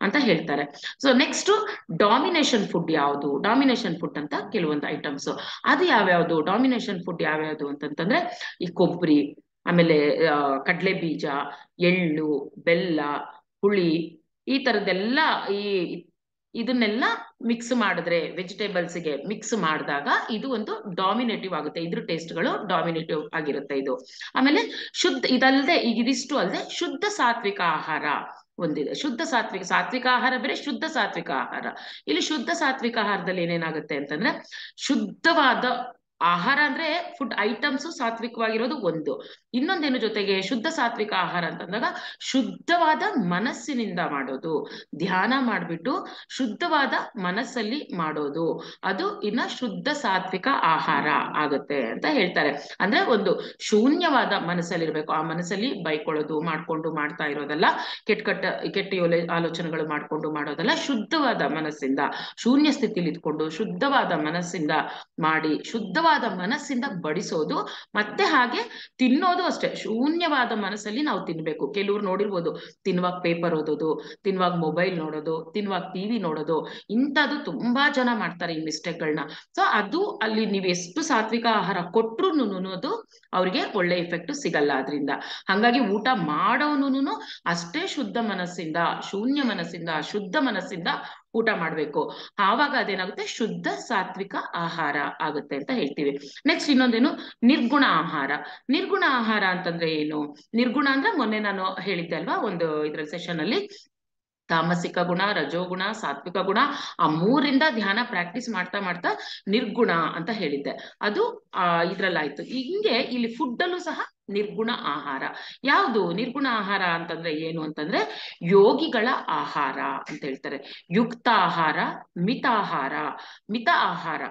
ಅಂತ ಹೇಳ್ತಾರೆ. ಸೊ ನೆಕ್ಸ್ಟ್ ಡಾಮಿನೇಷನ್ ಫುಡ್ ಯಾವುದು, ಡಾಮಿನೇಷನ್ ಫುಡ್ ಅಂತ ಕೆಲವೊಂದು ಐಟಮ್ಸ್, ಅದು ಯಾವ್ಯಾವುದು ಡಾಮಿನೇಷನ್ ಫುಡ್ ಯಾವ್ಯಾವುದು ಅಂತಂತಂದ್ರೆ ಈ ಕೊಬ್ಬರಿ, ಆಮೇಲೆ ಕಡಲೆ ಬೀಜ, ಎಳ್ಳು, ಬೆಲ್ಲ, ಹುಳಿ, ಈ ತರದ್ದೆಲ್ಲ ಈ ಇದನ್ನೆಲ್ಲ ಮಿಕ್ಸ್ ಮಾಡಿದ್ರೆ ವೆಜಿಟೇಬಲ್ಸ್ಗೆ ಮಿಕ್ಸ್ ಮಾಡಿದಾಗ ಇದು ಒಂದು ಡಾಮಿನೇಟಿವ್ ಆಗುತ್ತೆ, ಇದ್ರ ಟೇಸ್ಟ್ಗಳು ಡಾಮಿನೇಟಿವ್ ಆಗಿರುತ್ತೆ ಇದು. ಆಮೇಲೆ ಶುದ್ಧ, ಇದಲ್ಲದೆ ಈಗ ಇದಿಷ್ಟು ಅಲ್ಲದೆ ಶುದ್ಧ ಸಾತ್ವಿಕ ಆಹಾರ ಒಂದಿದೆ. ಶುದ್ಧ ಸಾತ್ವಿಕ, ಸಾತ್ವಿಕ ಆಹಾರ ಬೇರೆ, ಶುದ್ಧ ಸಾತ್ವಿಕ ಆಹಾರ. ಇಲ್ಲಿ ಶುದ್ಧ ಸಾತ್ವಿಕ ಆಹಾರದಲ್ಲಿ ಏನೇನಾಗುತ್ತೆ ಅಂತಂದ್ರೆ ಶುದ್ಧವಾದ ಆಹಾರ ಅಂದ್ರೆ ಫುಡ್ ಐಟಮ್ಸ್ ಸಾತ್ವಿಕವಾಗಿರೋದು ಒಂದು, ಇನ್ನೊಂದೇನು ಜೊತೆಗೆ ಶುದ್ಧ ಸಾತ್ವಿಕ ಆಹಾರ ಅಂತಂದಾಗ ಶುದ್ಧವಾದ ಮನಸ್ಸಿನಿಂದ ಮಾಡೋದು, ಧ್ಯಾನ ಮಾಡ್ಬಿಟ್ಟು ಶುದ್ಧವಾದ ಮನಸ್ಸಲ್ಲಿ ಮಾಡೋದು, ಅದು ಇನ್ನ ಶುದ್ಧ ಸಾತ್ವಿಕ ಆಹಾರ ಆಗುತ್ತೆ ಅಂತ ಹೇಳ್ತಾರೆ. ಅಂದ್ರೆ ಒಂದು ಶೂನ್ಯವಾದ ಮನಸ್ಸಲ್ಲಿರ್ಬೇಕು, ಆ ಮನಸ್ಸಲ್ಲಿ ಬೈಕೊಳ್ಳೋದು ಮಾಡ್ಕೊಂಡು ಮಾಡ್ತಾ ಇರೋದಲ್ಲ, ಕೆಟ್ಟ ಆಲೋಚನೆಗಳು ಮಾಡ್ಕೊಂಡು ಮಾಡೋದಲ್ಲ, ಶುದ್ಧವಾದ ಮನಸ್ಸಿಂದ ಶೂನ್ಯ ಸ್ಥಿತಿಲಿ ಇದ್ಕೊಂಡು ಶುದ್ಧವಾದ ಮನಸ್ಸಿಂದ ಮಾಡಿ ಶುದ್ಧವಾದ ಮನಸ್ಸಿಂದ ಬಡಿಸೋದು. ಮತ್ತೆ ಹಾಗೆ ತಿನ್ನೋದು ಅಷ್ಟೇ, ಶೂನ್ಯವಾದ ಮನಸ್ಸಲ್ಲಿ ನಾವು ತಿನ್ಬೇಕು. ಕೆಲವ್ರು ನೋಡಿರ್ಬೋದು ತಿನ್ನುವಾಗ ಪೇಪರ್ ಓದೋದು, ತಿನ್ನುವಾಗ ಮೊಬೈಲ್ ನೋಡೋದು, ತಿನ್ನುವಾಗ ಟಿವಿ ನೋಡೋದು, ಇಂಥದ್ದು ತುಂಬಾ ಜನ ಮಾಡ್ತಾರೆ ಈ ಮಿಸ್ಟೇಕ್ಗಳನ್ನ. ಸೊ ಅದು ಅಲ್ಲಿ ನೀವು ಎಷ್ಟು ಸಾತ್ವಿಕ ಆಹಾರ ಕೊಟ್ರು ಅದು ಅವ್ರಿಗೆ ಒಳ್ಳೆ ಇಫೆಕ್ಟ್ ಸಿಗಲ್ಲ ಅದರಿಂದ. ಹಾಗಾಗಿ ಊಟ ಮಾಡೋನು ಅಷ್ಟೇ ಶುದ್ಧ ಮನಸ್ಸಿಂದ, ಶೂನ್ಯ ಮನಸ್ಸಿಂದ, ಶುದ್ಧ ಮನಸ್ಸಿಂದ ಊಟ ಮಾಡ್ಬೇಕು. ಆವಾಗ ಅದೇನಾಗುತ್ತೆ, ಶುದ್ಧ ಸಾತ್ವಿಕ ಆಹಾರ ಆಗುತ್ತೆ ಅಂತ ಹೇಳ್ತೀವಿ. ನೆಕ್ಸ್ಟ್ ಇನ್ನೊಂದೇನು, ನಿರ್ಗುಣ ಆಹಾರ. ನಿರ್ಗುಣ ಆಹಾರ ಅಂತಂದ್ರೆ ಏನು? ನಿರ್ಗುಣ ಅಂದ್ರೆ ಮೊನ್ನೆ ನಾನು ಹೇಳಿದ್ದೆ ಅಲ್ವಾ ಒಂದು ಇದ್ರಲ್ಲಿ ಸೆಷನ್ ಅಲ್ಲಿ, ತಾಮಸಿಕ ಗುಣ, ರಜೋಗುಣ, ಸಾತ್ವಿಕ ಗುಣ, ಆ ಮೂರಿಂದ ಧ್ಯಾನ ಪ್ರಾಕ್ಟೀಸ್ ಮಾಡ್ತಾ ಮಾಡ್ತಾ ನಿರ್ಗುಣ ಅಂತ ಹೇಳಿದ್ದೆ, ಅದು ಇದ್ರಲ್ಲಾಯ್ತು. ಹಿಂಗೆ ಇಲ್ಲಿ ಫುಡ್ ಅಲ್ಲೂ ಸಹ ನಿರ್ಗುಣ ಆಹಾರ. ಯಾವುದು ನಿರ್ಗುಣ ಆಹಾರ ಅಂತಂದ್ರೆ ಏನು ಅಂತಂದ್ರೆ ಯೋಗಿಗಳ ಆಹಾರ ಅಂತ ಹೇಳ್ತಾರೆ. ಯುಕ್ತ ಆಹಾರ, ಮಿತಾಹಾರ. ಮಿತ ಆಹಾರ,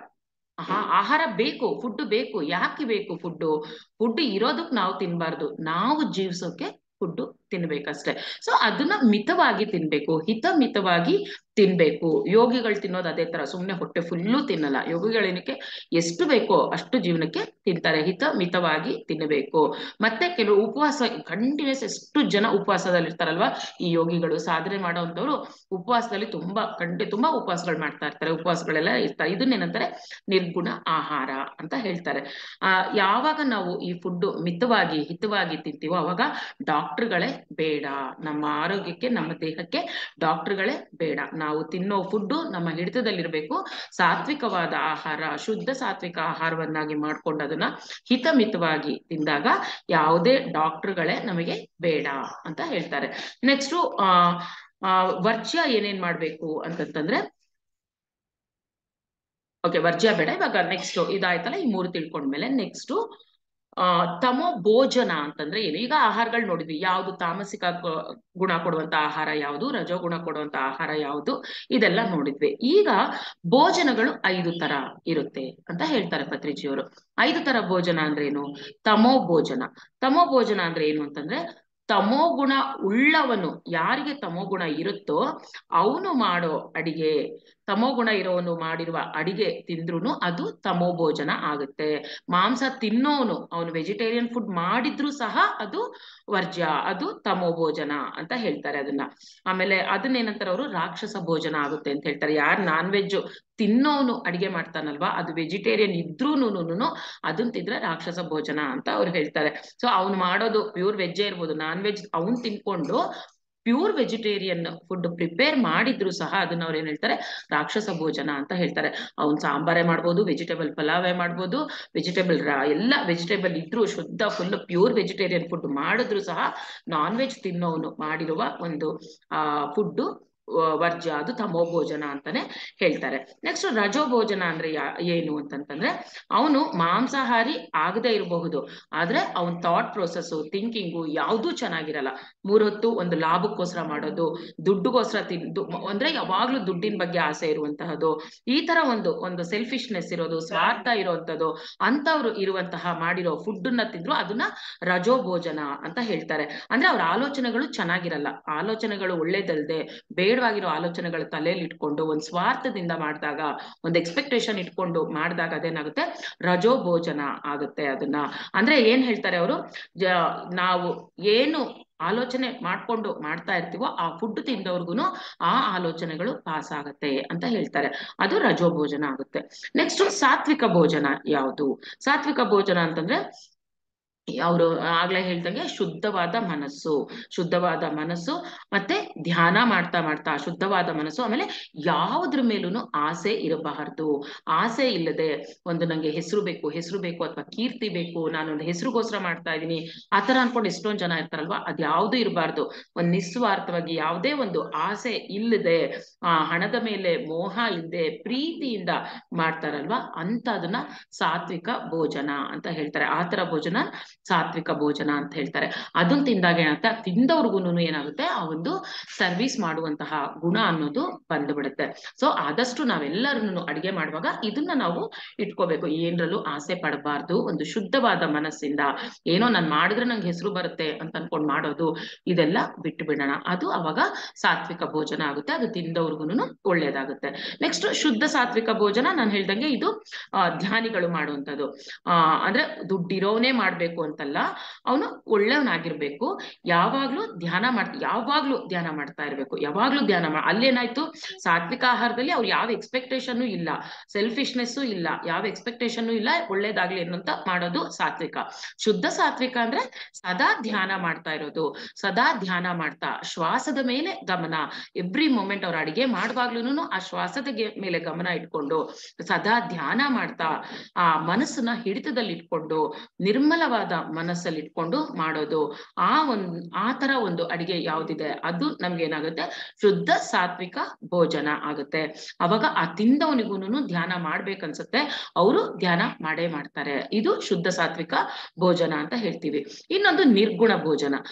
ಆಹಾರ ಬೇಕು, ಫುಡ್ ಬೇಕು. ಯಾಕೆ ಬೇಕು ಫುಡ್ ಇರೋದಕ್ಕೆ ನಾವು ತಿನ್ಬಾರ್ದು, ನಾವು ಜೀವಿಸೋಕೆ ಫುಡ್ ತಿನ್ಬೇಕಷ್ಟೆ. ಸೊ ಅದನ್ನ ಮಿತವಾಗಿ ತಿನ್ಬೇಕು, ಹಿತಮಿತವಾಗಿ ತಿನ್ಬೇಕು. ಯೋಗಿಗಳು ತಿನ್ನೋದು ಅದೇ ತರ, ಸುಮ್ನೆ ಹೊಟ್ಟೆ ಫುಲ್ಲು ತಿನ್ನಲ್ಲ. ಯೋಗಿಗಳೇನಕ್ಕೆ ಎಷ್ಟು ಬೇಕೋ ಅಷ್ಟು ಜೀವನಕ್ಕೆ ತಿಂತಾರೆ, ಹಿತ ಮಿತವಾಗಿ ತಿನ್ನಬೇಕು. ಮತ್ತೆ ಕೆಲವು ಉಪವಾಸ ಕಂಟಿನ್ಯೂಸ್, ಎಷ್ಟು ಜನ ಉಪವಾಸದಲ್ಲಿ ಇರ್ತಾರಲ್ವಾ ಈ ಯೋಗಿಗಳು, ಸಾಧನೆ ಮಾಡೋವಂಥವ್ರು ಉಪವಾಸದಲ್ಲಿ ತುಂಬಾ ಉಪವಾಸಗಳು ಮಾಡ್ತಾ ಇರ್ತಾರೆ, ಉಪವಾಸಗಳೆಲ್ಲ ಇರ್ತಾರೆ. ಇದನ್ನೇನಂತಾರೆ ನಿರ್ಗುಣ ಆಹಾರ ಅಂತ ಹೇಳ್ತಾರೆ. ಯಾವಾಗ ನಾವು ಈ ಫುಡ್ ಮಿತವಾಗಿ ಹಿತವಾಗಿ ತಿಂತೀವೋ ಅವಾಗ ಡಾಕ್ಟರ್ಗಳೇ ಬೇಡ, ನಮ್ಮ ಆರೋಗ್ಯಕ್ಕೆ ನಮ್ಮ ದೇಹಕ್ಕೆ ಡಾಕ್ಟರ್ಗಳೇ ಬೇಡ. ನಾವು ತಿನ್ನೋ ಫುಡ್ ನಮ್ಮ ಹಿಡಿತದಲ್ಲಿರ್ಬೇಕು, ಸಾತ್ವಿಕವಾದ ಆಹಾರ, ಶುದ್ಧ ಸಾತ್ವಿಕ ಆಹಾರವನ್ನಾಗಿ ಮಾಡ್ಕೊಂಡು ಅದನ್ನ ಹಿತಮಿತವಾಗಿ ತಿಂದಾಗ ಯಾವುದೇ ಡಾಕ್ಟರ್ಗಳೇ ನಮಗೆ ಬೇಡ ಅಂತ ಹೇಳ್ತಾರೆ. ನೆಕ್ಸ್ಟ್ ವರ್ಜ್ಯ ಏನೇನ್ ಮಾಡ್ಬೇಕು ಅಂತಂತಂದ್ರೆ, ಓಕೆ ವರ್ಜ್ಯ ಬೇಡ. ಇವಾಗ ನೆಕ್ಸ್ಟ್ ಇದಾಯ್ತಲ್ಲ, ಈ ಮೂರು ತಿಳ್ಕೊಂಡ್ಮೇಲೆ ನೆಕ್ಸ್ಟ್ ತಮೋ ಭೋಜನ ಅಂತಂದ್ರೆ ಏನು? ಈಗ ಆಹಾರಗಳು ನೋಡಿದ್ವಿ, ಯಾವುದು ತಾಮಸಿಕ ಗುಣ ಕೊಡುವಂತ ಆಹಾರ ಯಾವುದು, ರಜೋಗುಣ ಕೊಡುವಂತ ಆಹಾರ ಯಾವುದು, ಇದೆಲ್ಲ ನೋಡಿದ್ವಿ. ಈಗ ಭೋಜನಗಳು 5 ತರ ಇರುತ್ತೆ ಅಂತ ಹೇಳ್ತಾರೆ ಪತ್ರಿಜಿಯವರು. 5 ತರ ಭೋಜನ ಅಂದ್ರೆ ಏನು? ತಮೋ ಭೋಜನ. ತಮೋ ಭೋಜನ ಅಂದ್ರೆ ಏನು ಅಂತಂದ್ರೆ, ತಮೋಗುಣ ಉಳ್ಳವನು, ಯಾರಿಗೆ ತಮೋಗುಣ ಇರುತ್ತೋ ಅವನು ಮಾಡೋ ಅಡಿಗೆ, ತಮೋಗುಣ ಇರೋವನು ಮಾಡಿರುವ ಅಡಿಗೆ ತಿಂದ್ರುನು ಅದು ತಮೋ ಭೋಜನ ಆಗುತ್ತೆ. ಮಾಂಸ ತಿನ್ನೋನು, ಅವನು ವೆಜಿಟೇರಿಯನ್ ಫುಡ್ ಮಾಡಿದ್ರು ಸಹ ಅದು ವರ್ಜ್ಯ, ಅದು ತಮೋ ಭೋಜನ ಅಂತ ಹೇಳ್ತಾರೆ ಅದನ್ನ. ಆಮೇಲೆ ಅದನ್ನೇನಂತಾರೆ ಅವರು, ರಾಕ್ಷಸ ಭೋಜನ ಆಗುತ್ತೆ ಅಂತ ಹೇಳ್ತಾರೆ. ಯಾರು ನಾನ್ ವೆಜ್ ತಿನ್ನೋನು ಅಡಿಗೆ ಮಾಡ್ತಾನಲ್ವಾ, ಅದು ವೆಜಿಟೇರಿಯನ್ ಇದ್ರೂನು ಅದನ್ನ ತಿಂದ್ರೆ ರಾಕ್ಷಸ ಭೋಜನ ಅಂತ ಅವ್ರು ಹೇಳ್ತಾರೆ. ಸೊ ಅವ್ನು ಮಾಡೋದು ಪ್ಯೂರ್ ವೆಜ್ಜೇ ಇರ್ಬೋದು, ನಾನ್ ವೆಜ್ ಅವ್ನು ತಿನ್ಕೊಂಡು ಪ್ಯೂರ್ ವೆಜಿಟೇರಿಯನ್ ಫುಡ್ ಪ್ರಿಪೇರ್ ಮಾಡಿದ್ರು ಸಹ ಅದನ್ನ ಅವ್ರು ಏನ್ ಹೇಳ್ತಾರೆ, ರಾಕ್ಷಸ ಭೋಜನ ಅಂತ ಹೇಳ್ತಾರೆ. ಅವ್ನು ಸಾಂಬಾರೇ ಮಾಡ್ಬೋದು, ವೆಜಿಟೇಬಲ್ ಪಲಾವೇ ಮಾಡ್ಬೋದು, ಎಲ್ಲ ವೆಜಿಟೇಬಲ್ ಇದ್ರು, ಶುದ್ಧ ಫುಲ್ ಪ್ಯೂರ್ ವೆಜಿಟೇರಿಯನ್ ಫುಡ್ ಮಾಡಿದ್ರು ಸಹ ನಾನ್ ವೆಜ್ ತಿನ್ನೋನು ಮಾಡಿರುವ ಒಂದು ಫುಡ್ ವರ್ಜ್ಯ, ಅದು ತಮೋ ಭೋಜನ ಅಂತಾನೆ ಹೇಳ್ತಾರೆ. ನೆಕ್ಸ್ಟ್ ರಜೋ ಭೋಜನ ಅಂದ್ರೆ ಏನು ಅಂತಂತಂದ್ರೆ, ಅವನು ಮಾಂಸಾಹಾರಿ ಆಗದೆ ಇರಬಹುದು, ಆದ್ರೆ ಅವನ್ ಥಾಟ್ ಪ್ರೊಸೆಸ್, ಥಿಂಕಿಂಗು ಯಾವ್ದೂ ಚೆನ್ನಾಗಿರಲ್ಲ. 3 ಹೊತ್ತು ಒಂದು ಲಾಭಕ್ಕೋಸ್ಕರ ಮಾಡೋದು, ದುಡ್ಡುಗೋಸ್ಕರ ತಿಂದು ಅಂದ್ರೆ ಯಾವಾಗ್ಲೂ ದುಡ್ಡಿನ ಬಗ್ಗೆ ಆಸೆ ಇರುವಂತಹದ್ದು, ಈ ತರ ಒಂದು ಸೆಲ್ಫಿಶ್ನೆಸ್ ಇರೋದು, ಸ್ವಾರ್ಥ ಇರುವಂತದ್ದು, ಅಂತವ್ರು ಇರುವಂತಹ ಮಾಡಿರೋ ಫುಡ್ ನ ತಿಂದ್ರು ಅದನ್ನ ರಜೋ ಭೋಜನ ಅಂತ ಹೇಳ್ತಾರೆ. ಅಂದ್ರೆ ಅವ್ರ ಆಲೋಚನೆಗಳು ಚೆನ್ನಾಗಿರಲ್ಲ, ಆಲೋಚನೆಗಳು ಒಳ್ಳೇದಲ್ದೆ ಬೇಡವಾಗಿರೋ ಆಲೋಚನೆಗಳು ತಲೆಯಲ್ಲಿ ಇಟ್ಕೊಂಡು ಒಂದ್ ಸ್ವಾರ್ಥದಿಂದ ಮಾಡಿದಾಗ, ಒಂದ್ ಎಕ್ಸ್ಪೆಕ್ಟೇಷನ್ ಇಟ್ಕೊಂಡು ಮಾಡಿದಾಗ ಅದೇನಾಗುತ್ತೆ, ರಜೋ ಭೋಜನ ಆಗುತ್ತೆ. ಅದನ್ನ ಅಂದ್ರೆ ಏನ್ ಹೇಳ್ತಾರೆ ಅವರು, ನಾವು ಏನು ಆಲೋಚನೆ ಮಾಡ್ಕೊಂಡು ಮಾಡ್ತಾ ಇರ್ತೀವೋ ಆ ಫುಡ್ ತಿಂದವ್ರಿಗೂ ಆ ಆಲೋಚನೆಗಳು ಪಾಸ್ ಆಗತ್ತೆ ಅಂತ ಹೇಳ್ತಾರೆ. ಅದು ರಜೋ ಭೋಜನ ಆಗುತ್ತೆ. ನೆಕ್ಸ್ಟ್ ಸಾತ್ವಿಕ ಭೋಜನ ಯಾವುದು? ಸಾತ್ವಿಕ ಭೋಜನ ಅಂತಂದ್ರೆ ಅವರು ಆಗ್ಲೇ ಹೇಳ್ದಂಗೆ ಶುದ್ಧವಾದ ಮನಸ್ಸು ಮತ್ತೆ ಧ್ಯಾನ ಮಾಡ್ತಾ ಮಾಡ್ತಾ ಶುದ್ಧವಾದ ಮನಸ್ಸು, ಆಮೇಲೆ ಯಾವುದ್ರ ಮೇಲೂ ಆಸೆ ಇರಬಾರದು. ಆಸೆ ಇಲ್ಲದೆ ನಂಗೆ ಹೆಸರು ಬೇಕು ಅಥವಾ ಕೀರ್ತಿ ಬೇಕು, ನಾನೊಂದು ಹೆಸರುಗೋಸ್ಕರ ಮಾಡ್ತಾ ಇದ್ದೀನಿ ಆತರ ಅನ್ಕೊಂಡು ಎಷ್ಟೊಂದ್ ಜನ ಇರ್ತಾರಲ್ವಾ, ಅದ್ಯಾವ್ದು ಇರಬಾರ್ದು. ನಿಸ್ವಾರ್ಥವಾಗಿ ಯಾವುದೇ ಒಂದು ಆಸೆ ಇಲ್ಲದೆ, ಹಣದ ಮೇಲೆ ಮೋಹ ಇಲ್ಲದೆ ಪ್ರೀತಿಯಿಂದ ಮಾಡ್ತಾರಲ್ವಾ, ಅದನ್ನ ಸಾತ್ವಿಕ ಭೋಜನ ಅಂತ ಹೇಳ್ತಾರೆ. ಆತರ ಭೋಜನ ಸಾತ್ವಿಕ ಭೋಜನ ಅಂತ ಹೇಳ್ತಾರೆ. ಅದನ್ನ ತಿಂದಾಗ ಏನಾಗುತ್ತೆ, ತಿಂದವ್ರಿಗೂನು ಏನಾಗುತ್ತೆ, ಆ ಒಂದು ಸರ್ವಿಸ್ ಮಾಡುವಂತಹ ಗುಣ ಅನ್ನೋದು ಬಂದ್ಬಿಡುತ್ತೆ. ಸೊ ಆದಷ್ಟು ನಾವೆಲ್ಲರೂ ಅಡಿಗೆ ಮಾಡುವಾಗ ಇದನ್ನ ನಾವು ಇಟ್ಕೋಬೇಕು, ಏನ್ರಲ್ಲೂ ಆಸೆ ಪಡಬಾರ್ದು. ಒಂದು ಶುದ್ಧವಾದ ಮನಸ್ಸಿಂದ, ಏನೋ ನಾನ್ ಮಾಡಿದ್ರೆ ನಂಗೆ ಹೆಸರು ಬರುತ್ತೆ ಅಂತ ಅನ್ಕೊಂಡ್ ಮಾಡೋದು, ಇದೆಲ್ಲ ಬಿಟ್ಟು ಬಿಡೋಣ. ಅದು ಅವಾಗ ಸಾತ್ವಿಕ ಭೋಜನ ಆಗುತ್ತೆ, ಅದು ತಿಂದವ್ರಿಗೂನು ಒಳ್ಳೇದಾಗುತ್ತೆ. ನೆಕ್ಸ್ಟ್ ಶುದ್ಧ ಸಾತ್ವಿಕ ಭೋಜನ ನಾನು ಹೇಳ್ದಂಗೆ ಇದು ಧ್ಯಾನಿಗಳು ಮಾಡುವಂಥದ್ದು. ಅಂದ್ರೆ ದುಡ್ಡಿರೋನೇ ಮಾಡ್ಬೇಕು ಅಂತಲ್ಲ, ಅವನು ಒಳ್ಳೆಯವನಾಗಿರ್ಬೇಕು, ಯಾವಾಗ್ಲೂ ಧ್ಯಾನ ಮಾಡ್ತಾ ಇರ್ಬೇಕು, ಯಾವಾಗ್ಲೂ ಅಲ್ಲೇನಾಯ್ತು, ಸಾತ್ವಿಕ ಆಹಾರದಲ್ಲಿ ಅವ್ರು ಯಾವ ಎಕ್ಸ್ಪೆಕ್ಟೇಷನ್ ಇಲ್ಲ, ಸೆಲ್ಫಿಶ್ನೆಸ್ಸು ಇಲ್ಲ, ಯಾವ ಎಕ್ಸ್ಪೆಕ್ಟೇಷನ್ ಇಲ್ಲ, ಒಳ್ಳೇದಾಗ್ಲಿ ಅನ್ನೋಂತ ಮಾಡೋದು ಸಾತ್ವಿಕ. ಶುದ್ಧ ಸಾತ್ವಿಕ ಅಂದ್ರೆ ಸದಾ ಧ್ಯಾನ ಮಾಡ್ತಾ ಇರೋದು, ಸದಾ ಧ್ಯಾನ ಮಾಡ್ತಾ ಶ್ವಾಸದ ಮೇಲೆ ಗಮನ, ಎವ್ರಿ ಮೊಮೆಂಟ್ ಅವ್ರ ಅಡಿಗೆ ಮಾಡುವಾಗ್ಲೂ ಆ ಶ್ವಾಸದ ಮೇಲೆ ಗಮನ ಇಟ್ಕೊಂಡು ಸದಾ ಧ್ಯಾನ ಮಾಡ್ತಾ ಆ ಮನಸ್ಸನ್ನ ಹಿಡಿತದಲ್ಲಿ ಇಟ್ಕೊಂಡು ನಿರ್ಮಲವಾದ ಮನಸ್ಸಲ್ಲಿ ಇಟ್ಕೊಂಡು ಮಾಡೋದು. ಆ ತರ ಒಂದು ಅಡಿಗೆ ಯಾವ್ದಿದೆ ಅದು ನಮ್ಗೆ ಏನಾಗುತ್ತೆ, ಶುದ್ಧ ಸಾತ್ವಿಕ ಭೋಜನ ಆಗುತ್ತೆ. ಅವಾಗ ಆ ತಿಂದವನಿಗೂನು ಧ್ಯಾನ ಮಾಡ್ಬೇಕನ್ಸುತ್ತೆ, ಅವರು ಧ್ಯಾನ ಮಾಡೇ ಮಾಡ್ತಾರೆ. ಇದು ಶುದ್ಧ ಸಾತ್ವಿಕ ಭೋಜನ ಅಂತ ಹೇಳ್ತೀವಿ. ಇನ್ನೊಂದು ನಿರ್ಗುಣ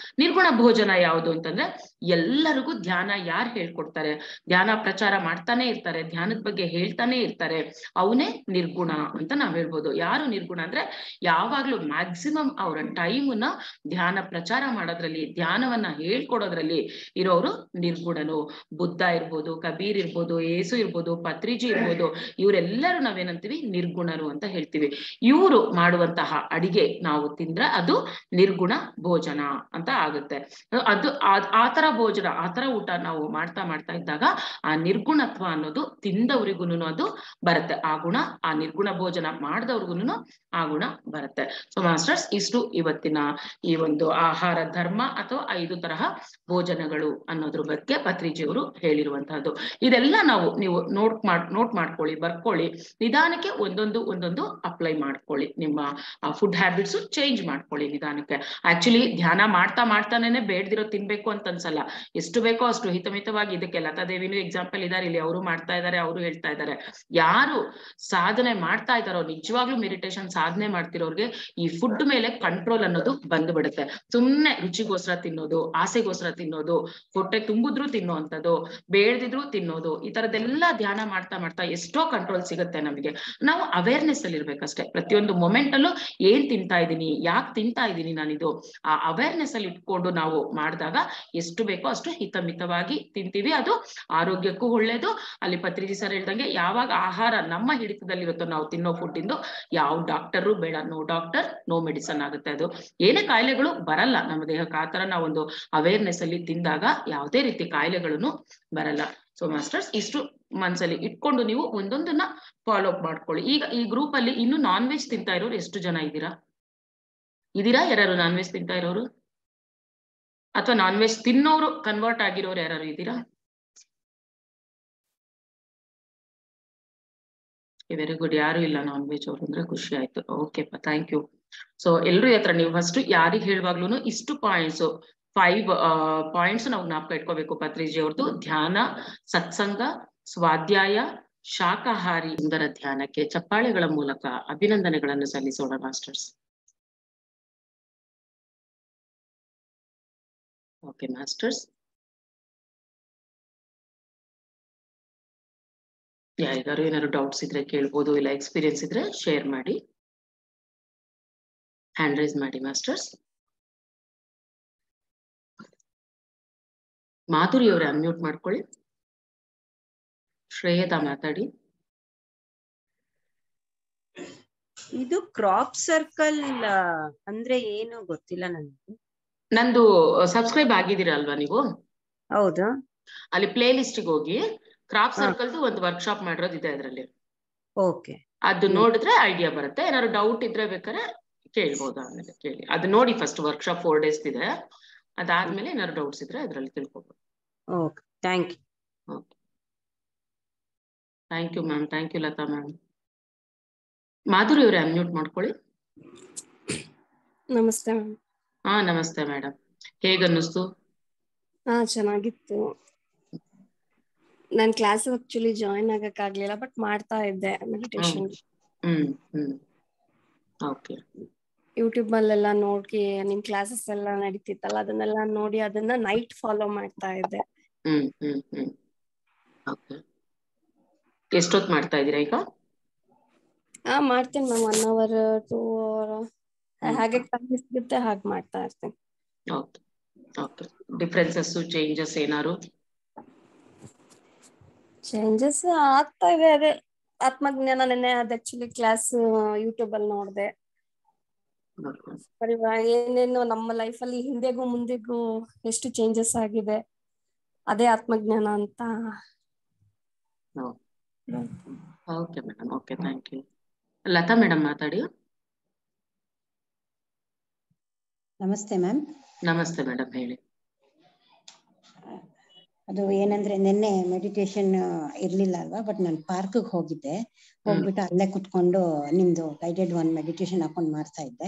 ಭೋಜನ ಯಾವುದು ಅಂತಂದ್ರೆ, ಎಲ್ಲರಿಗೂ ಧ್ಯಾನ ಯಾರು ಹೇಳ್ಕೊಡ್ತಾರೆ, ಧ್ಯಾನ ಪ್ರಚಾರ ಮಾಡ್ತಾನೆ ಇರ್ತಾರೆ, ಧ್ಯಾನದ ಬಗ್ಗೆ ಹೇಳ್ತಾನೆ ಇರ್ತಾರೆ, ಅವನೇ ನಿರ್ಗುಣ ಅಂತ ನಾವ್ ಹೇಳ್ಬೋದು. ಯಾರು ನಿರ್ಗುಣ ಅಂದ್ರೆ, ಯಾವಾಗ್ಲೂ ಮ್ಯಾಕ್ಸಿಮಮ್ ಅವರ ಟೈಮ್ನ ಧ್ಯಾನ ಪ್ರಚಾರ ಮಾಡೋದ್ರಲ್ಲಿ, ಧ್ಯಾನವನ್ನ ಹೇಳ್ಕೊಡೋದ್ರಲ್ಲಿ ಇರೋರು ನಿರ್ಗುಣನು. ಬುದ್ಧ ಇರ್ಬೋದು, ಕಬೀರ್ ಇರ್ಬೋದು, ಏಸು ಇರ್ಬೋದು, ಪತ್ರಿಜಿ ಇರ್ಬೋದು, ಇವರೆಲ್ಲರೂ ನಾವೇನಂತೀವಿ, ನಿರ್ಗುಣರು ಅಂತ ಹೇಳ್ತೀವಿ. ಇವರು ಮಾಡುವಂತಹ ಅಡಿಗೆ ನಾವು ತಿಂದ್ರೆ ಅದು ನಿರ್ಗುಣ ಭೋಜನ ಅಂತ ಆಗುತ್ತೆ. ಅದು ಆತರ ಭೋಜನ, ಆತರ ಊಟ ನಾವು ಮಾಡ್ತಾ ಇದ್ದಾಗ ಆ ನಿರ್ಗುಣತ್ವ ಅನ್ನೋದು ತಿಂದವ್ರಿಗೂನು ಅದು ಬರುತ್ತೆ. ಆ ಗುಣ, ಆ ನಿರ್ಗುಣ ಭೋಜನ ಮಾಡಿದವ್ರಿಗೂನು ಆ ಗುಣ ಬರುತ್ತೆ. ಸೊ ಮಾಸ್ಟರ್ಸ್, ಇಷ್ಟು ಇವತ್ತಿನ ಈ ಒಂದು ಆಹಾರ ಧರ್ಮ ಅಥವಾ 5 ತರಹ ಭೋಜನಗಳು ಅನ್ನೋದ್ರ ಬಗ್ಗೆ ಪತ್ರಿಜಿಯವರು ಹೇಳಿರುವಂತಹದ್ದು. ಇದೆಲ್ಲ ನೀವು ನೋಟ್ ಮಾಡ್ಕೊಳ್ಳಿ, ಬರ್ಕೊಳ್ಳಿ, ನಿಧಾನಕ್ಕೆ ಒಂದೊಂದು ಅಪ್ಲೈ ಮಾಡ್ಕೊಳ್ಳಿ. ನಿಮ್ಮ ಫುಡ್ ಹ್ಯಾಬಿಟ್ಸ್ ಚೇಂಜ್ ಮಾಡ್ಕೊಳ್ಳಿ ನಿಧಾನಕ್ಕೆ. ಆಕ್ಚುಲಿ ಧ್ಯಾನ ಮಾಡ್ತಾನೆ ಬೇಡ್ದಿರೋ ತಿನ್ಬೇಕು ಅಂತ ಅನ್ಸಲ್ಲ, ಎಷ್ಟು ಬೇಕೋ ಅಷ್ಟು ಹಿತಮಿತವಾಗಿ. ಇದಕ್ಕೆ ಲತಾ ದೇವಿನೂ ಎಕ್ಸಾಂಪಲ್ ಇದಾರೆ ಇಲ್ಲಿ, ಅವರು ಮಾಡ್ತಾ ಇದ್ದಾರೆ, ಅವರು ಹೇಳ್ತಾ ಇದ್ದಾರೆ. ಯಾರು ಸಾಧನೆ ಮಾಡ್ತಾ ಇದ್ದಾರೋ, ನಿಜವಾಗ್ಲೂ ಮೆಡಿಟೇಷನ್ ಸಾಧನೆ ಮಾಡ್ತಿರೋರ್ಗೆ ಈ ಫುಡ್ ಮೇಲೆ ಕಂಟ್ರೋಲ್ ಅನ್ನೋದು ಬಂದ್ಬಿಡುತ್ತೆ. ಸುಮ್ನೆ ರುಚಿಗೋಸ್ಕರ ತಿನ್ನೋದು, ಆಸೆಗೋಸ್ಕರ ತಿನ್ನೋದು, ಹೊಟ್ಟೆ ತುಂಬಿದ್ರು ತಿನ್ನೋಂಥದ್ದು, ಬೇಡದಿದ್ರು ತಿನ್ನೋದು, ಈ ತರದೆಲ್ಲ ಧ್ಯಾನ ಮಾಡ್ತಾ ಎಷ್ಟೋ ಕಂಟ್ರೋಲ್ ಸಿಗುತ್ತೆ ನಮಗೆ. ನಾವು ಅವೇರ್ನೆಸ್ ಅಲ್ಲಿ ಇರ್ಬೇಕಷ್ಟೇ. ಪ್ರತಿಯೊಂದು ಮೊಮೆಂಟ್ ಅಲ್ಲೂ ಏನ್ ತಿಂತಾ ಇದ್ದೀನಿ, ಯಾಕೆ ತಿಂತಾ ಇದ್ದೀನಿ ನಾನಿದು, ಆ ಅವೇರ್ನೆಸ್ ಅಲ್ಲಿ ಇಟ್ಕೊಂಡು ನಾವು ಮಾಡಿದಾಗ ಎಷ್ಟು ಬೇಕೋ ಅಷ್ಟು ಹಿತಮಿತವಾಗಿ ತಿಂತೀವಿ. ಅದು ಆರೋಗ್ಯಕ್ಕೂ ಒಳ್ಳೇದು. ಅಲ್ಲಿ ಪತ್ರಿಜಿ ಸರ್ ಹೇಳ್ದಂಗೆ, ಯಾವಾಗ ಆಹಾರ ನಮ್ಮ ಹಿಡಿತದಲ್ಲಿರುತ್ತೋ, ನಾವು ತಿನ್ನೋ ಫುಡ್ ಇಂದು ಯಾವ ಡಾಕ್ಟರು ಬೇಡ, ನೋ ಡಾಕ್ಟರ್ ನೋ ಮೆಡಿಸನ್ ಆಗುತ್ತೆ. ಅದು ಏನೇ ಕಾಯಿಲೆಗಳು ಬರಲ್ಲ ನಮ್ಮ ದೇಹಕ್ಕೆ. ಆ ತರ ನಾವೊಂದು ಅವೇರ್ನೆಸ್ ಅಲ್ಲಿ ತಿಂದಾಗ ಯಾವುದೇ ರೀತಿ ಕಾಯಿಲೆಗಳನ್ನು ಬರಲ್ಲ. ಸೊ ಮಾಸ್ಟರ್ಸ್, ಇಷ್ಟು ಮನ್ಸಲ್ಲಿ ಇಟ್ಕೊಂಡು ನೀವು ಒಂದೊಂದನ್ನ ಫಾಲೋ ಅಪ್ ಮಾಡ್ಕೊಳ್ಳಿ. ಈಗ ಈ ಗ್ರೂಪ್ ಅಲ್ಲಿ ಇನ್ನು ನಾನ್ ವೆಜ್ ತಿಂತಾ ಇರೋರು ಎಷ್ಟು ಜನ ಇದ್ದೀರಾ? ಯಾರು ನಾನ್ ವೆಜ್ ತಿಂತಾ ಇರೋರು, ಅಥವಾ ನಾನ್ ವೆಜ್ ತಿನ್ನೋರು ಕನ್ವರ್ಟ್ ಆಗಿರೋರು ಯಾರು ಇದ್ದೀರಾ? ವೆರಿ ಗುಡ್, ಯಾರು ಇಲ್ಲ ನಾನ್ ವೆಜ್ ಅವರು ಅಂದ್ರೆ ಖುಷಿ ಆಯ್ತು. ಓಕೆಪ್ಪ, ಥ್ಯಾಂಕ್ ಯು. ಸೊ ಎಲ್ರು ಹತ್ರ ನೀವು ಫಸ್ಟ್ ಯಾರಿಗೆ ಹೇಳುವಾಗ್ಲೂ ಇಷ್ಟು ಪಾಯಿಂಟ್ಸ್ 5 ಪಾಯಿಂಟ್ಸ್ ನಾವು ಜ್ಞಾಪಕ ಇಟ್ಕೋಬೇಕು ಪತ್ರಿಜಿ ಅವ್ರದ್ದು. ಧ್ಯಾನ, ಸತ್ಸಂಗ, ಸ್ವಾಧ್ಯಾಯ, ಶಾಕಾಹಾರಿ ಸುಂದರ ಧ್ಯಾನಕ್ಕೆ ಚಪ್ಪಾಳೆಗಳ ಮೂಲಕ ಅಭಿನಂದನೆಗಳನ್ನು ಸಲ್ಲಿಸೋಣ ಮಾಸ್ಟರ್ಸ್. ಓಕೆ ಮಾಸ್ಟರ್ಸ್, ಯಾರಿಗಾರು ಏನಾದ್ರು ಡೌಟ್ಸ್ ಇದ್ರೆ ಕೇಳ್ಬೋದು, ಇಲ್ಲ ಎಕ್ಸ್ಪೀರಿಯನ್ಸ್ ಇದ್ರೆ ಶೇರ್ ಮಾಡಿ, ಹ್ಯಾಂಡ್ ರೈಸ್ ಮಾಡಿ ಮಾಸ್ಟರ್ಸ್. ಮಾಧುರಿ ಅವರೇ ಅನ್ಮ್ಯೂಟ್ ಮಾಡ್ಕೊಳ್ಳಿ. ಶ್ರೇಯತಾ ಮಾತಾಡಿ. ಇದು ಕ್ರಾಪ್ ಸರ್ಕಲ್ ಅಂದ್ರೆ ಏನು ಗೊತ್ತಿಲ್ಲ ನನಗೆ. ನಂದು ಸಬ್ಸ್ಕ್ರೈಬ್ ಆಗಿದ್ದೀರಾ ಅಲ್ವಾ ನೀವು? ಹೌದು. ಅಲ್ಲಿ ಪ್ಲೇ ಲಿಸ್ಟಿಗೆ ಹೋಗಿ ಕ್ರಾಪ್ ಸರ್ಕಲ್ದು ಒಂದು ವರ್ಕ್ಶಾಪ್ ಮಾಡಿರೋದಿದೆ ಅದರಲ್ಲಿ. ಓಕೆ, ಅದು ನೋಡಿದ್ರೆ ಐಡಿಯಾ ಬರುತ್ತೆ. ಏನಾದ್ರು ಡೌಟ್ ಇದ್ರೆ ಬೇಕಾದ್ರೆ ಕೇಳ್ಬೋದು, ಆಮೇಲೆ ಕೇಳಿ. ಅದು ನೋಡಿ ಫಸ್ಟ್ ವರ್ಕ್ಶಾಪ್ 4 days ಇದೆ, ಅದಾದ್ಮೇಲೆ ಏನಾದ್ರು ಡೌಟ್ಸ್ ಇದ್ರೆ ಅದ್ರಲ್ಲಿ ತಿಳ್ಕೊಬೋದು. Okay, thank you. Okay, thank you ma'am. Thank you Latha ma'am. Madhuri ಅವರೇ ಅನ್ಮ್ಯೂಟ್ ಮಾಡ್ಕೊಳ್ಳಿ. ನಮಸ್ತೆ ಮ್ಯಾಮ್. ಹಾ ನಮಸ್ತೆ ಮೇಡಮ್, ಹೇಗನ್ನಿಸ್ತು? ಚೆನ್ನಾಗಿತ್ತು. ನಾನು ಕ್ಲಾಸ್ ಆಕ್ಚುಲಿ ಜಾಯಿನ್ ಆಗಕ್ ಆಗ್ಲಿಲ್ಲ, ಬಟ್ ಮಾಡ್ತಾ ಇದ್ದೆ ಮೆಡಿಟೇಷನ್. ಓಕೆ. ಯೂಟ್ಯೂಬ್ ಅಲ್ಲೆಲ್ಲ ನೋಡಿ ನಿಮ್ ಕ್ಲಾಸಸ್ ಎಲ್ಲ ನಡೀತಿತ್ತಲ್ಲ, ಅದನ್ನೆಲ್ಲ ನೋಡಿ ಅದನ್ನ ನೈಟ್ ಫಾಲೋ ಮಾಡ್ತಾ ಇದ್ದೆ. ಓಕೆ, ಎಷ್ಟೊತ್ತು ಮಾಡ್ತಾ ಇದ್ದೀರಾ ಈಗ? ಮಾಡ್ತೀನಿ ಮ್ಯಾಮ್, 1 hour 2 hour ಹಾಗೆ ಟೈಮ್ ಸಿಗುತ್ತೆ ಹಾಗೆ ಮಾಡ್ತಾ ಇರ್ತೀನಿ. Okay okay. ಡಿಫ್ರೆನ್ಸಸ್ ಚೇಂಜಸ್ ಏನಾರು? ಚೇಂಜಸ್ ಆಗ್ತಾ ಇದೆ. ಅದೇ ಆತ್ಮಜ್ಞಾನ ನೆನ್ನೆ ಅದ್ ಆಕ್ಚುಲಿ ಕ್ಲಾಸ್ ಯೂಟ್ಯೂಬ್ ಅಲ್ಲಿ ನೋಡ್ದೆ. ಏನೇನು ನಮ್ಮ ಲೈಫ್ ಅಲ್ಲಿ ಹಿಂದೆಗೂ ಮುಂದೆಗೂ ಎಷ್ಟು ಚೇಂಜಸ್ ಆಗಿದೆ, ಅದೇ ಆತ್ಮಜ್ಞಾನ ಅಂತ. Okay madam, okay, thank you. Latha madam ಮಾತಾಡಿ. ನಮಸ್ತೆ ಮ್ಯಾಮ್. ನಮಸ್ತೆ ಮೇಡಮ್, ಹೇಳಿ. ಅದು ಏನಂದ್ರೆ ನಿನ್ನೆ ಮೆಡಿಟೇಷನ್ ಇರ್ಲಿಲ್ಲ ಅಲ್ವಾ, ಬಟ್ ನಾನು ಪಾರ್ಕ್ಗೆ ಹೋಗ್ಬಿಟ್ಟು ಅಲ್ಲೇ ಕುತ್ಕೊಂಡು ನಿಮ್ದು ಗೈಡೆಡ್ 1 ಮೆಡಿಟೇಷನ್ ಹಾಕೊಂಡು ಮಾಡ್ತಾ ಇದ್ದೆ.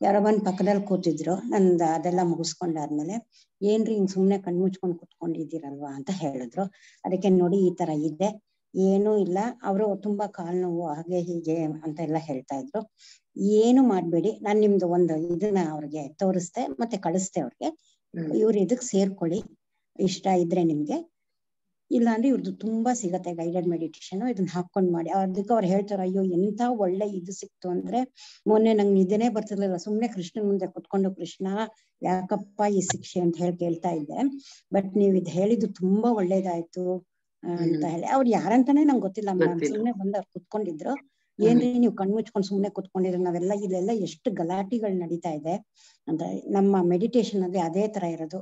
ಯಾರೋ ಬಂದು ಪಕ್ಕದಲ್ಲಿ ಕೂತಿದ್ರು. ನಂದು ಅದೆಲ್ಲ ಮುಗಿಸ್ಕೊಂಡಾದ್ಮೇಲೆ ಏನ್ರಿ ಹಿಂಗ್ ಸುಮ್ನೆ ಕಣ್ಮುಚ್ಕೊಂಡು ಕುತ್ಕೊಂಡಿದ್ದೀರಲ್ವಾ ಅಂತ ಹೇಳಿದ್ರು. ಅದಕ್ಕೆ ನೋಡಿ ಈ ತರ ಇದೆ, ಏನೂ ಇಲ್ಲ. ಅವರು ತುಂಬಾ ಕಾಲ್ ನೋವು ಹಾಗೆ ಹೀಗೆ ಅಂತ ಎಲ್ಲ ಹೇಳ್ತಾ ಇದ್ರು. ಏನು ಮಾಡ್ಬೇಡಿ, ನಾನ್ ನಿಮ್ದು ಒಂದು ಇದನ್ನ ಅವ್ರಿಗೆ ತೋರಿಸ್ದೆ ಮತ್ತೆ ಕಳಿಸ್ದೆ ಅವ್ರಿಗೆ. ಇವ್ರು ಇದಕ್ ಸೇರ್ಕೊಳ್ಳಿ, ಇಷ್ಟ ಇದ್ರೆ ನಿಮ್ಗೆ. ಇಲ್ಲ ಅಂದ್ರೆ ಇವ್ರದ್ದು ತುಂಬಾ ಸಿಗತ್ತೆ ಗೈಡೆಡ್ ಮೆಡಿಟೇಷನ್, ಇದನ್ನ ಹಾಕೊಂಡ್ ಮಾಡಿ. ಅದಕ್ಕೆ ಅವ್ರು ಹೇಳ್ತಾರ, ಅಯ್ಯೋ ಎಂತ ಒಳ್ಳೆ ಇದು ಸಿಕ್ತು ಅಂದ್ರೆ, ಮೊನ್ನೆ ನಂಗೆ ನಿದ್ದೆನೇ ಬರ್ತಿರ್ಲಿಲ್ಲ. ಸುಮ್ನೆ ಕೃಷ್ಣನ್ ಮುಂದೆ ಕುತ್ಕೊಂಡು ಕೃಷ್ಣ ಯಾಕಪ್ಪ ಈ ಶಿಕ್ಷೆ ಅಂತ ಕೇಳ್ತಾ ಇದ್ದೆ. ಬಟ್ ನೀವ್ ಇದ್ ಹೇಳಿದ್ದು ತುಂಬಾ ಒಳ್ಳೇದಾಯ್ತು ಅಂತ ಹೇಳಿ. ಅವ್ರು ಯಾರಂತಾನೆ ನಂಗೆ ಗೊತ್ತಿಲ್ಲ ಮೇಡಮ್, ಸುಮ್ನೆ ಬಂದ್ ಅವ್ರು ಕುತ್ಕೊಂಡಿದ್ರು. ಏನ್ರಿ ನೀವು ಕಣ್ಮುಚ್ಕೊಂಡು ಸುಮ್ನೆ ಕುತ್ಕೊಂಡಿದ್ರು, ನಾವೆಲ್ಲ ಇಲ್ಲೆಲ್ಲ ಎಷ್ಟು ಗಲಾಟಿಗಳು ನಡೀತಾ ಇದೆ ಅಂತ. ನಮ್ಮ ಮೆಡಿಟೇಷನ್ ಅಂದ್ರೆ ಅದೇ ತರ ಇರೋದು.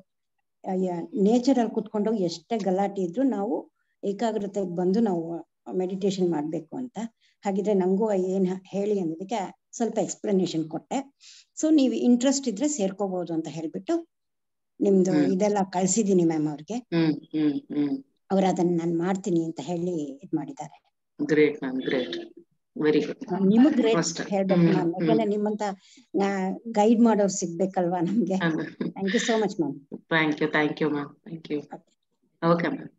ನೇಚರ್ ಅಲ್ಲಿ ಕುತ್ಕೊಂಡು ಎಷ್ಟೇ ಗಲಾಟೆ ಇದ್ರು ನಾವು ಏಕಾಗ್ರತೆಗೆ ಬಂದು ನಾವು ಮೆಡಿಟೇಷನ್ ಮಾಡ್ಬೇಕು ಅಂತ. ಹಾಗಿದ್ರೆ ನಂಗೂ ಏನ್ ಹೇಳಿ ಅನ್ನೋದಕ್ಕೆ ಸ್ವಲ್ಪ ಎಕ್ಸ್ಪ್ಲನೇಷನ್ ಕೊಟ್ಟೆ. ಸೊ ನೀವು ಇಂಟ್ರೆಸ್ಟ್ ಇದ್ರೆ ಸೇರ್ಕೋಬಹುದು ಅಂತ ಹೇಳ್ಬಿಟ್ಟು ನಿಮ್ದು ಇದೆಲ್ಲ ಕಳ್ಸಿದೀನಿ ಮ್ಯಾಮ್ ಅವ್ರಿಗೆ. ಅವ್ರು ಅದನ್ನ ನಾನು ಮಾಡ್ತೀನಿ ಅಂತ ಹೇಳಿ ಇದ್ ಮಾಡಿದ್ದಾರೆ. Great ma'am, great, very good. ನಿಮಗ್ ಗ್ರೇಟ್ ಹೇಳ್ಬೇಕು ಮ್ಯಾಮ್, ಯಾಕಂದ್ರೆ ನಿಮ್ಮಂತ ಗೈಡ್ ಮಾಡೋರು ಸಿಗ್ಬೇಕಲ್ವಾ ನಮ್ಗೆ. Thank you so much ma'am. Thank you, thank you ma'am, thank you. Okay ma'am,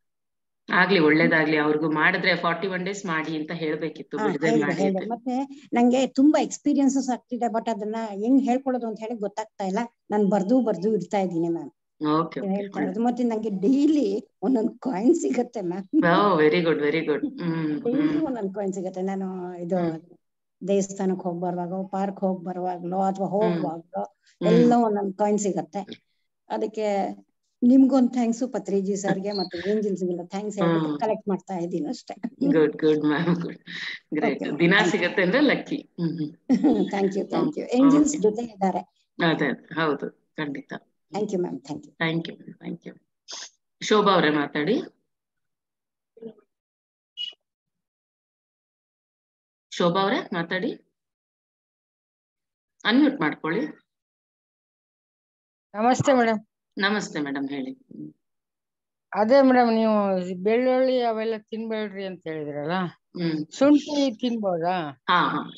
ಆಗ್ಲಿ, ಒಳ್ಳೇದಾಗ್ಲಿ. ಅವ್ರಿಗೂ ಮಾಡಿದ್ರೆ 41 days ಮಾಡಿ ಅಂತ ಹೇಳ್ಬೇಕಿತ್ತು. ಮತ್ತೆ ನಂಗೆ ತುಂಬಾ ಎಕ್ಸ್ಪೀರಿಯನ್ಸಸ್ ಆಗ್ತಿದೆ, ಬಟ್ ಅದನ್ನ ಹೆಂಗ್ ಹೇಳ್ಕೊಡೋದು ಅಂತ ಹೇಳಿ ಗೊತ್ತಾಗ್ತಾ ಇಲ್ಲ. ನಾನು ಬರ್ದು ಇಡ್ತಾ ಇದ್ದೀನಿ ಮ್ಯಾಮ್. ಹೇಳ್ತಾ ಇರೋದು. ಮತ್ತೆ ನಂಗೆ ಡೈಲಿ ಒಂದೊಂದು ಕಾಯಿನ್ ಸಿಗತ್ತೆ ma'am. Very good, very good. Daily ಒಂದೊಂದು ಕಾಯಿನ್ ಸಿಗತ್ತೆ. ನಾನು ಇದು ದೇವಸ್ಥಾನಕ್ಕೆ ಹೋಗಿ ಬರುವಾಗ, ಪಾರ್ಕ್ ಹೋಗಿ ಬರುವಾಗ್ಲೋ ಅಥವಾ ಹೋಗುವಾಗ್ಲೋ ಎಲ್ಲ ಒಂದೊಂದು ಕಾಯಿನ್ ಸಿಗತ್ತೆ. ಅದಕ್ಕೆ ನಿಮ್ಗೊಂದು ಥ್ಯಾಂಕ್ಸ್, ಪತ್ರಿಜಿ ಸರ್ಗೆ ಮತ್ತೆ ಏಂಜಲ್ಸ್ಗೆಲ್ಲ ಥ್ಯಾಂಕ್ಸ್ ಹೇಳ್ಬಿಟ್ಟು ಕಲೆಕ್ಟ್ ಮಾಡ್ತಾ ಇದ್ದೀನಿ ಅಷ್ಟೇ. Good good ma'am, good, great. ದಿನ ಸಿಗತ್ತೆ ಅಂದ್ರೆ lucky. Thank you, thank you. Angels ಜೊತೆ ಇದ್ದಾರೆ. ಅದೇ, ಹೌದು, ಖಂಡಿತ. Thank you ma'am, thank you. Thank you, thank you. Shobha ಅವರೇ ಮಾತಾಡಿ. ಶೋಭಾ ಅವರೇ ಮಾತಾಡಿ, ಅನ್ಮ್ಯೂಟ್ ಮಾಡ್ಕೊಳ್ಳಿ. ನಮಸ್ತೆ ಮೇಡಮ್. ನಮಸ್ತೆ ಮೇಡಮ್, ಹೇಳಿ. ಅದೇ ಮೇಡಮ್, ನೀವು ಬೆಳ್ಳುಳ್ಳಿ ಅವೆಲ್ಲ ತಿನ್ಬೇಡ್ರಿ ಅಂತ ಹೇಳಿದ್ರಲ್ಲ, ಶುಂಠಿ ತಿನ್ಬೋದಾ?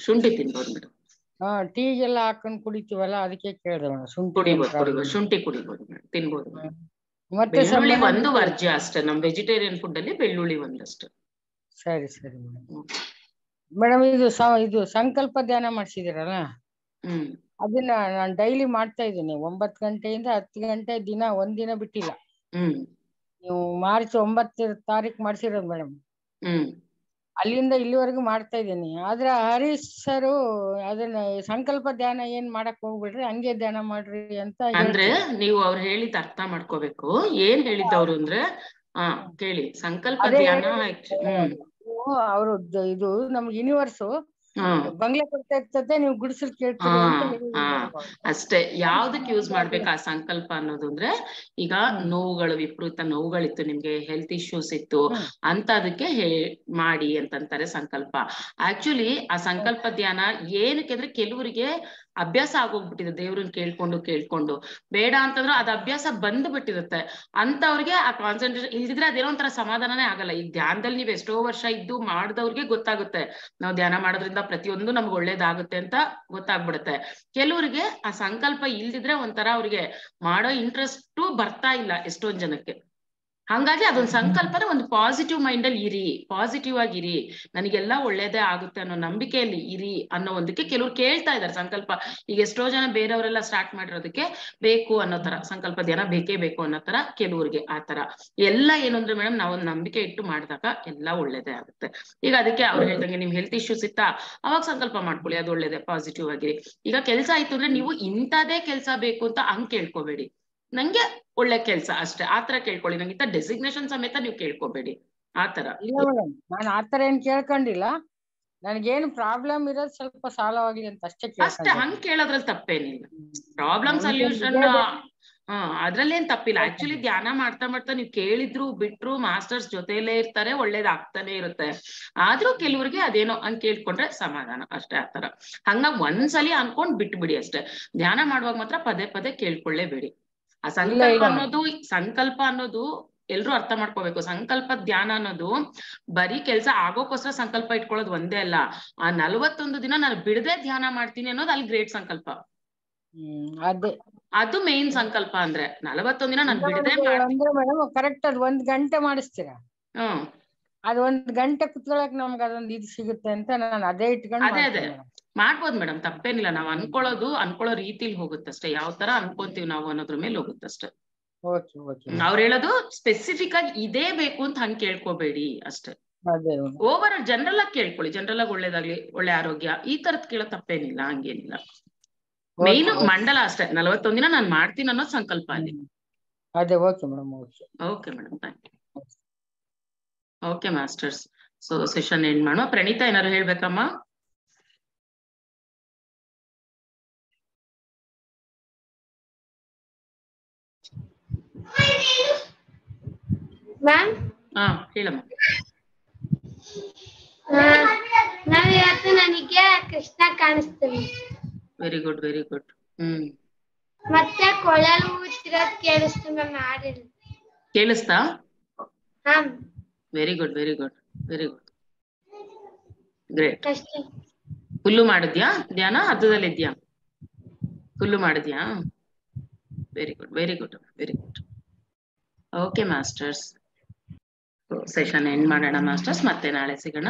ಶುಂಠಿ ತಿನ್ಬೋದು ಮೇಡಮ್. ಟೀಗೆಲ್ಲ ಹಾಕೊಂಡ್ ಕುಡಿತೀವಲ್ಲ, ಅದಕ್ಕೆ ಕೇಳಿದೆ ಮೇಡಮ್. ಶುಂಠಿ ಕುಡಿಬೋದು ಮೇಡಮ್. ತಿನ್ಬೋದು. ಮತ್ತೆ ಬೆಳ್ಳುಳ್ಳಿ ಒಂದು ವರ್ಜ್ಯ ಅಷ್ಟೇ, ನಮ್ ವೆಜಿಟೇರಿಯನ್ ಫುಡ್ ಅಲ್ಲಿ ಬೆಳ್ಳುಳ್ಳಿ ಒಂದಷ್ಟು. ಸರಿ ಸರಿ ಮೇಡಮ್. ಇದು ಸಂಕಲ್ಪ ಧ್ಯಾನ ಮಾಡ್ಸಿದಿರಲ್ಲ, ಅದನ್ನ ನಾನು ಡೈಲಿ ಮಾಡ್ತಾ ಇದ್ದೀನಿ. 9 ಗಂಟೆಯಿಂದ 10 ಗಂಟೆ ದಿನ, ಒಂದಿನ ಬಿಟ್ಟಿಲ್ಲ. ನೀವು ಮಾರ್ಚ್ 9 ತಾರೀಕು ಮಾಡ್ಸಿರೋದು ಮೇಡಮ್. ಅಲ್ಲಿಂದ ಇಲ್ಲಿವರೆಗೂ ಮಾಡ್ತಾ ಇದ್ದೀನಿ. ಆದ್ರೆ ಹರೀಶ್ ಸರು ಅದನ್ನ ಸಂಕಲ್ಪ ಧ್ಯಾನ ಏನ್ ಮಾಡಕ್ ಹೋಗ್ಬಿಡ್ರಿ, ಹಂಗೆ ಧ್ಯಾನ ಮಾಡ್ರಿ ಅಂತ. ಅಂದ್ರೆ ನೀವು ಅವ್ರು ಹೇಳಿದ ಅರ್ಥ ಮಾಡ್ಕೋಬೇಕು. ಏನ್ ಹೇಳಿದ್ದವ್ರು ಅಂದ್ರೆ ಕೇಳಿ, ಸಂಕಲ್ಪ ಧ್ಯಾನ ಅವರು ಇದು ನಮ್ಗೆ ಯೂನಿವರ್ಸು ಬಂಗ್ಲೆ ಕೊಡ್ತಾ ಇರ್ತದೆ, ನೀವು ಗುಡಿಸಲ್ ಕೇಳ್ತೀರಿ ಅಂತ ಅಷ್ಟೇ. ಯಾವ್ದಕ್ ಯೂಸ್ ಮಾಡ್ಬೇಕು ಆ ಸಂಕಲ್ಪ ಅನ್ನೋದು ಅಂದ್ರೆ, ಈಗ ನೋವುಗಳು, ವಿಪರೀತ ನೋವುಗಳಿತ್ತು ನಿಮ್ಗೆ, ಹೆಲ್ತ್ ಇಶ್ಯೂಸ್ ಇತ್ತು ಅಂತ, ಅದಕ್ಕೆ ಮಾಡಿ ಅಂತಂತಾರೆ ಸಂಕಲ್ಪ. ಆಕ್ಚುಲಿ ಆ ಸಂಕಲ್ಪ ಧ್ಯಾನ ಏನಕ್ಕೆ ಅಂದ್ರೆ, ಕೆಲವರಿಗೆ ಅಭ್ಯಾಸ ಆಗೋಗ್ಬಿಟ್ಟಿದೆ ದೇವ್ರನ್ನ ಕೇಳ್ಕೊಂಡು ಬೇಡ ಅಂತಂದ್ರೆ ಅದು ಅಭ್ಯಾಸ ಬಂದ್ ಬಿಟ್ಟಿರುತ್ತೆ ಅಂತವ್ರಿಗೆ. ಆ ಕಾನ್ಸಂಟ್ರೇಷನ್ ಇಲ್ದಿದ್ರೆ ಅದೇನೋ ಒಂಥರ ಸಮಾಧಾನನೇ ಆಗಲ್ಲ. ಈಗ ಧ್ಯಾನದಲ್ಲಿ ನೀವು ಎಷ್ಟೋ ವರ್ಷ ಇದ್ದು ಮಾಡ್ದವ್ರಿಗೆ ಗೊತ್ತಾಗುತ್ತೆ, ನಾವು ಧ್ಯಾನ ಮಾಡೋದ್ರಿಂದ ಪ್ರತಿಯೊಂದು ನಮ್ಗೆ ಒಳ್ಳೇದಾಗುತ್ತೆ ಅಂತ ಗೊತ್ತಾಗ್ಬಿಡುತ್ತೆ. ಕೆಲವರಿಗೆ ಆ ಸಂಕಲ್ಪ ಇಲ್ದಿದ್ರೆ ಒಂಥರ ಅವ್ರಿಗೆ ಮಾಡೋ ಇಂಟ್ರೆಸ್ಟು ಬರ್ತಾ ಇಲ್ಲ ಎಷ್ಟೊಂದ್ ಜನಕ್ಕೆ. ಹಂಗಾಗಿ ಅದೊಂದು ಸಂಕಲ್ಪನ ಒಂದು ಪಾಸಿಟಿವ್ ಮೈಂಡ್ ಅಲ್ಲಿ ಇರಿ, ಪಾಸಿಟಿವ್ ಆಗಿರಿ, ನನಗೆಲ್ಲ ಒಳ್ಳೇದೇ ಆಗುತ್ತೆ ಅನ್ನೋ ನಂಬಿಕೆಯಲ್ಲಿ ಇರಿ ಅನ್ನೋ ಒಂದಕ್ಕೆ ಕೆಲವ್ರು ಕೇಳ್ತಾ ಇದಾರೆ ಸಂಕಲ್ಪ. ಈಗ ಎಷ್ಟೋ ಜನ ಬೇರೆಯವರೆಲ್ಲ ಸ್ಟಾರ್ಟ್ ಮಾಡಿರೋದಕ್ಕೆ ಬೇಕು ಅನ್ನೋ ತರ, ಸಂಕಲ್ಪ ಧ್ಯಾನ ಬೇಕೇ ಬೇಕು ಅನ್ನೋ ತರ ಕೆಲವ್ರಿಗೆ ಆ ತರ ಎಲ್ಲ. ಏನು ಅಂದ್ರೆ ಮೇಡಮ್, ನಾವೊಂದು ನಂಬಿಕೆ ಇಟ್ಟು ಮಾಡಿದಾಗ ಎಲ್ಲ ಒಳ್ಳೇದೇ ಆಗುತ್ತೆ. ಈಗ ಅದಕ್ಕೆ ಅವ್ರು ಹೇಳ್ದಂಗೆ ನಿಮ್ ಹೆಲ್ತ್ ಇಶ್ಯೂಸ್ ಇತ್ತಾ, ಅವಾಗ ಸಂಕಲ್ಪ ಮಾಡ್ಕೊಳ್ಳಿ, ಅದು ಒಳ್ಳೇದೇ, ಪಾಸಿಟಿವ್ ಆಗಿರಿ. ಈಗ ಕೆಲಸ ಆಯ್ತು ಅಂದ್ರೆ ನೀವು ಇಂಥದೇ ಕೆಲಸ ಬೇಕು ಅಂತ ಹಂಗ್ ಕೇಳ್ಕೊಬೇಡಿ, ನಂಗೆ ಒಳ್ಳೆ ಕೆಲ್ಸ ಅಷ್ಟೇ ಆತರ ಕೇಳ್ಕೊಳ್ಳಿ, ನಂಗಿಂತ ಡೆಸಿಗ್ನೇಷನ್ ಸಮೇತ ನೀವು ಕೇಳ್ಕೊಬೇಡಿ ಆತರ. ಇಲ್ಲ ಮೇಡಮ್, ನಾನು ಆತರ ಏನ್ ಕೇಳ್ಕೊಂಡಿಲ್ಲ. ನನಗೇನು ಪ್ರಾಬ್ಲಮ್ ಇರೋದು ಸ್ವಲ್ಪ ಸಾಲವಾಗ್ಲಿ ಅಂತ ಅಷ್ಟೇ ಹಂಗ್ ಕೇಳೋದ್ರಲ್ಲಿ ತಪ್ಪೇನಿಲ್ಲ. ಪ್ರಾಬ್ಲಮ್ ಸೊಲ್ಯೂಷನ್ ಅದ್ರಲ್ಲೇನ್ ತಪ್ಪಿಲ್ಲ. ಆಕ್ಚುಲಿ ಧ್ಯಾನ ಮಾಡ್ತಾ ಮಾಡ್ತಾ ನೀವು ಕೇಳಿದ್ರು ಬಿಟ್ರು ಮಾಸ್ಟರ್ಸ್ ಜೊತೆಲೇ ಇರ್ತಾರೆ, ಒಳ್ಳೇದಾಗ್ತಾನೆ ಇರುತ್ತೆ. ಆದ್ರೂ ಕೆಲವ್ರಿಗೆ ಅದೇನೋ ಹಂಗ್ ಕೇಳ್ಕೊಂಡ್ರೆ ಸಮಾಧಾನ ಅಷ್ಟೇ ಆತರ. ಹಂಗ ಒಂದ್ಸಲಿ ಅನ್ಕೊಂಡ್ ಬಿಟ್ಬಿಡಿ ಅಷ್ಟೇ. ಧ್ಯಾನ ಮಾಡುವಾಗ ಮಾತ್ರ ಪದೇ ಪದೇ ಕೇಳ್ಕೊಳ್ಳೇಬೇಡಿ. ಆ ಸಂಕಲ್ಪ ಅನ್ನೋದು ಎಲ್ರು ಅರ್ಥ ಮಾಡ್ಕೋಬೇಕು. ಸಂಕಲ್ಪ ಧ್ಯಾನ ಅನ್ನೋದು ಬರೀ ಕೆಲ್ಸ ಆಗೋಕೋಸ್ಕರ ಸಂಕಲ್ಪ ಇಟ್ಕೊಳ್ಳೋದು ಒಂದೇ ಅಲ್ಲ. ಆ 41 ದಿನ ನಾನು ಬಿಡದೆ ಧ್ಯಾನ ಮಾಡ್ತೀನಿ ಅನ್ನೋದು ಅಲ್ಲಿ ಗ್ರೇಟ್ ಸಂಕಲ್ಪ. ಅದು ಮೇನ್ ಸಂಕಲ್ಪ ಅಂದ್ರೆ 41 ದಿನ ನಾನು ಬಿಡದೆ ಮೇಡಮ್. ಕರೆಕ್ಟ್ ಅದು 1 ಗಂಟೆ ಮಾಡಿಸ್ತೀರಾ? ಅದು 1 ಗಂಟೆ ಕುತ್ಕೊಳಕ್ ನಮ್ಗೆ ಅದೊಂದು ಇದು ಸಿಗುತ್ತೆ ಅಂತ ನಾನು ಅದೇ ಇಟ್ಕೊಂಡು ಅದೇ ಮಾಡ್ಬೋದು ಮೇಡಮ್, ತಪ್ಪೇನಿಲ್ಲ. ನಾವ್ ಅನ್ಕೊಳ್ಳೋ ರೀತಿಲಿ ಹೋಗುತ್ತಷ್ಟೇ, ಯಾವ ತರ ಅನ್ಕೊಂತೀವಿ ನಾವು ಅನ್ನೋದ್ರ ಮೇಲೆ ಹೋಗುತ್ತಷ್ಟೇ. ಅವ್ರು ಹೇಳೋದು ಸ್ಪೆಸಿಫಿಕ್ ಆಗಿ ಇದೇ ಬೇಕು ಅಂತ ಹಂಗ್ ಕೇಳ್ಕೋಬೇಡಿ ಅಷ್ಟೇ. ಓವರ್ ಜನರಲ್ ಆಗಿ ಕೇಳ್ಕೊಳ್ಳಿ, ಜನರಲ್ ಆಗಿ ಒಳ್ಳೇದಾಗ್ಲಿ, ಒಳ್ಳೆ ಆರೋಗ್ಯ, ಈ ತರದ್ ಕೇಳೋ ತಪ್ಪೇನಿಲ್ಲ, ಹಂಗೇನಿಲ್ಲ. ಮೇನ್ ಮಂಡಲ ಅಷ್ಟೇ, 41 ದಿನ ನಾನ್ ಮಾಡ್ತೀನಿ ಅನ್ನೋದು ಸಂಕಲ್ಪ ಅಲ್ಲಿ. Okay madam, thank you. Okay masters, so session end ಮಾಡುವ. ಪ್ರಣೀತಾ ಏನಾದ್ರು ಹೇಳ್ಬೇಕಮ್ಮ? ಹೇಳಮ್ಮ. ಇವತ್ತು ನನಗೆ ಕೃಷ್ಣ ಕಾಣಿಸ್ತೀನಿ. Very good, very good. ಮತ್ತೆ ಕೊಳಲು ಊದ್ತಿರೋದು ಕೇಳಿಸ್ತು ಮ್ಯಾಮ್, ಹಾಡಿಲ್ಲ. ಕೇಳಿಸ್ತಾ? Ma'am very good, very good, very good, great. Full ಮಾಡಿದ್ಯಾ ಧ್ಯಾನ? ಅರ್ಧದಲ್ಲಿದ್ಯಾ? ಫುಲ್ಲು ಮಾಡಿದ್ಯಾ? Very good, very good, very good. Okay masters, session end ಮಾಡೋಣ ಮಾಸ್ಟರ್ಸ್, ಮತ್ತೆ ನಾಳೆ ಸಿಗೋಣ.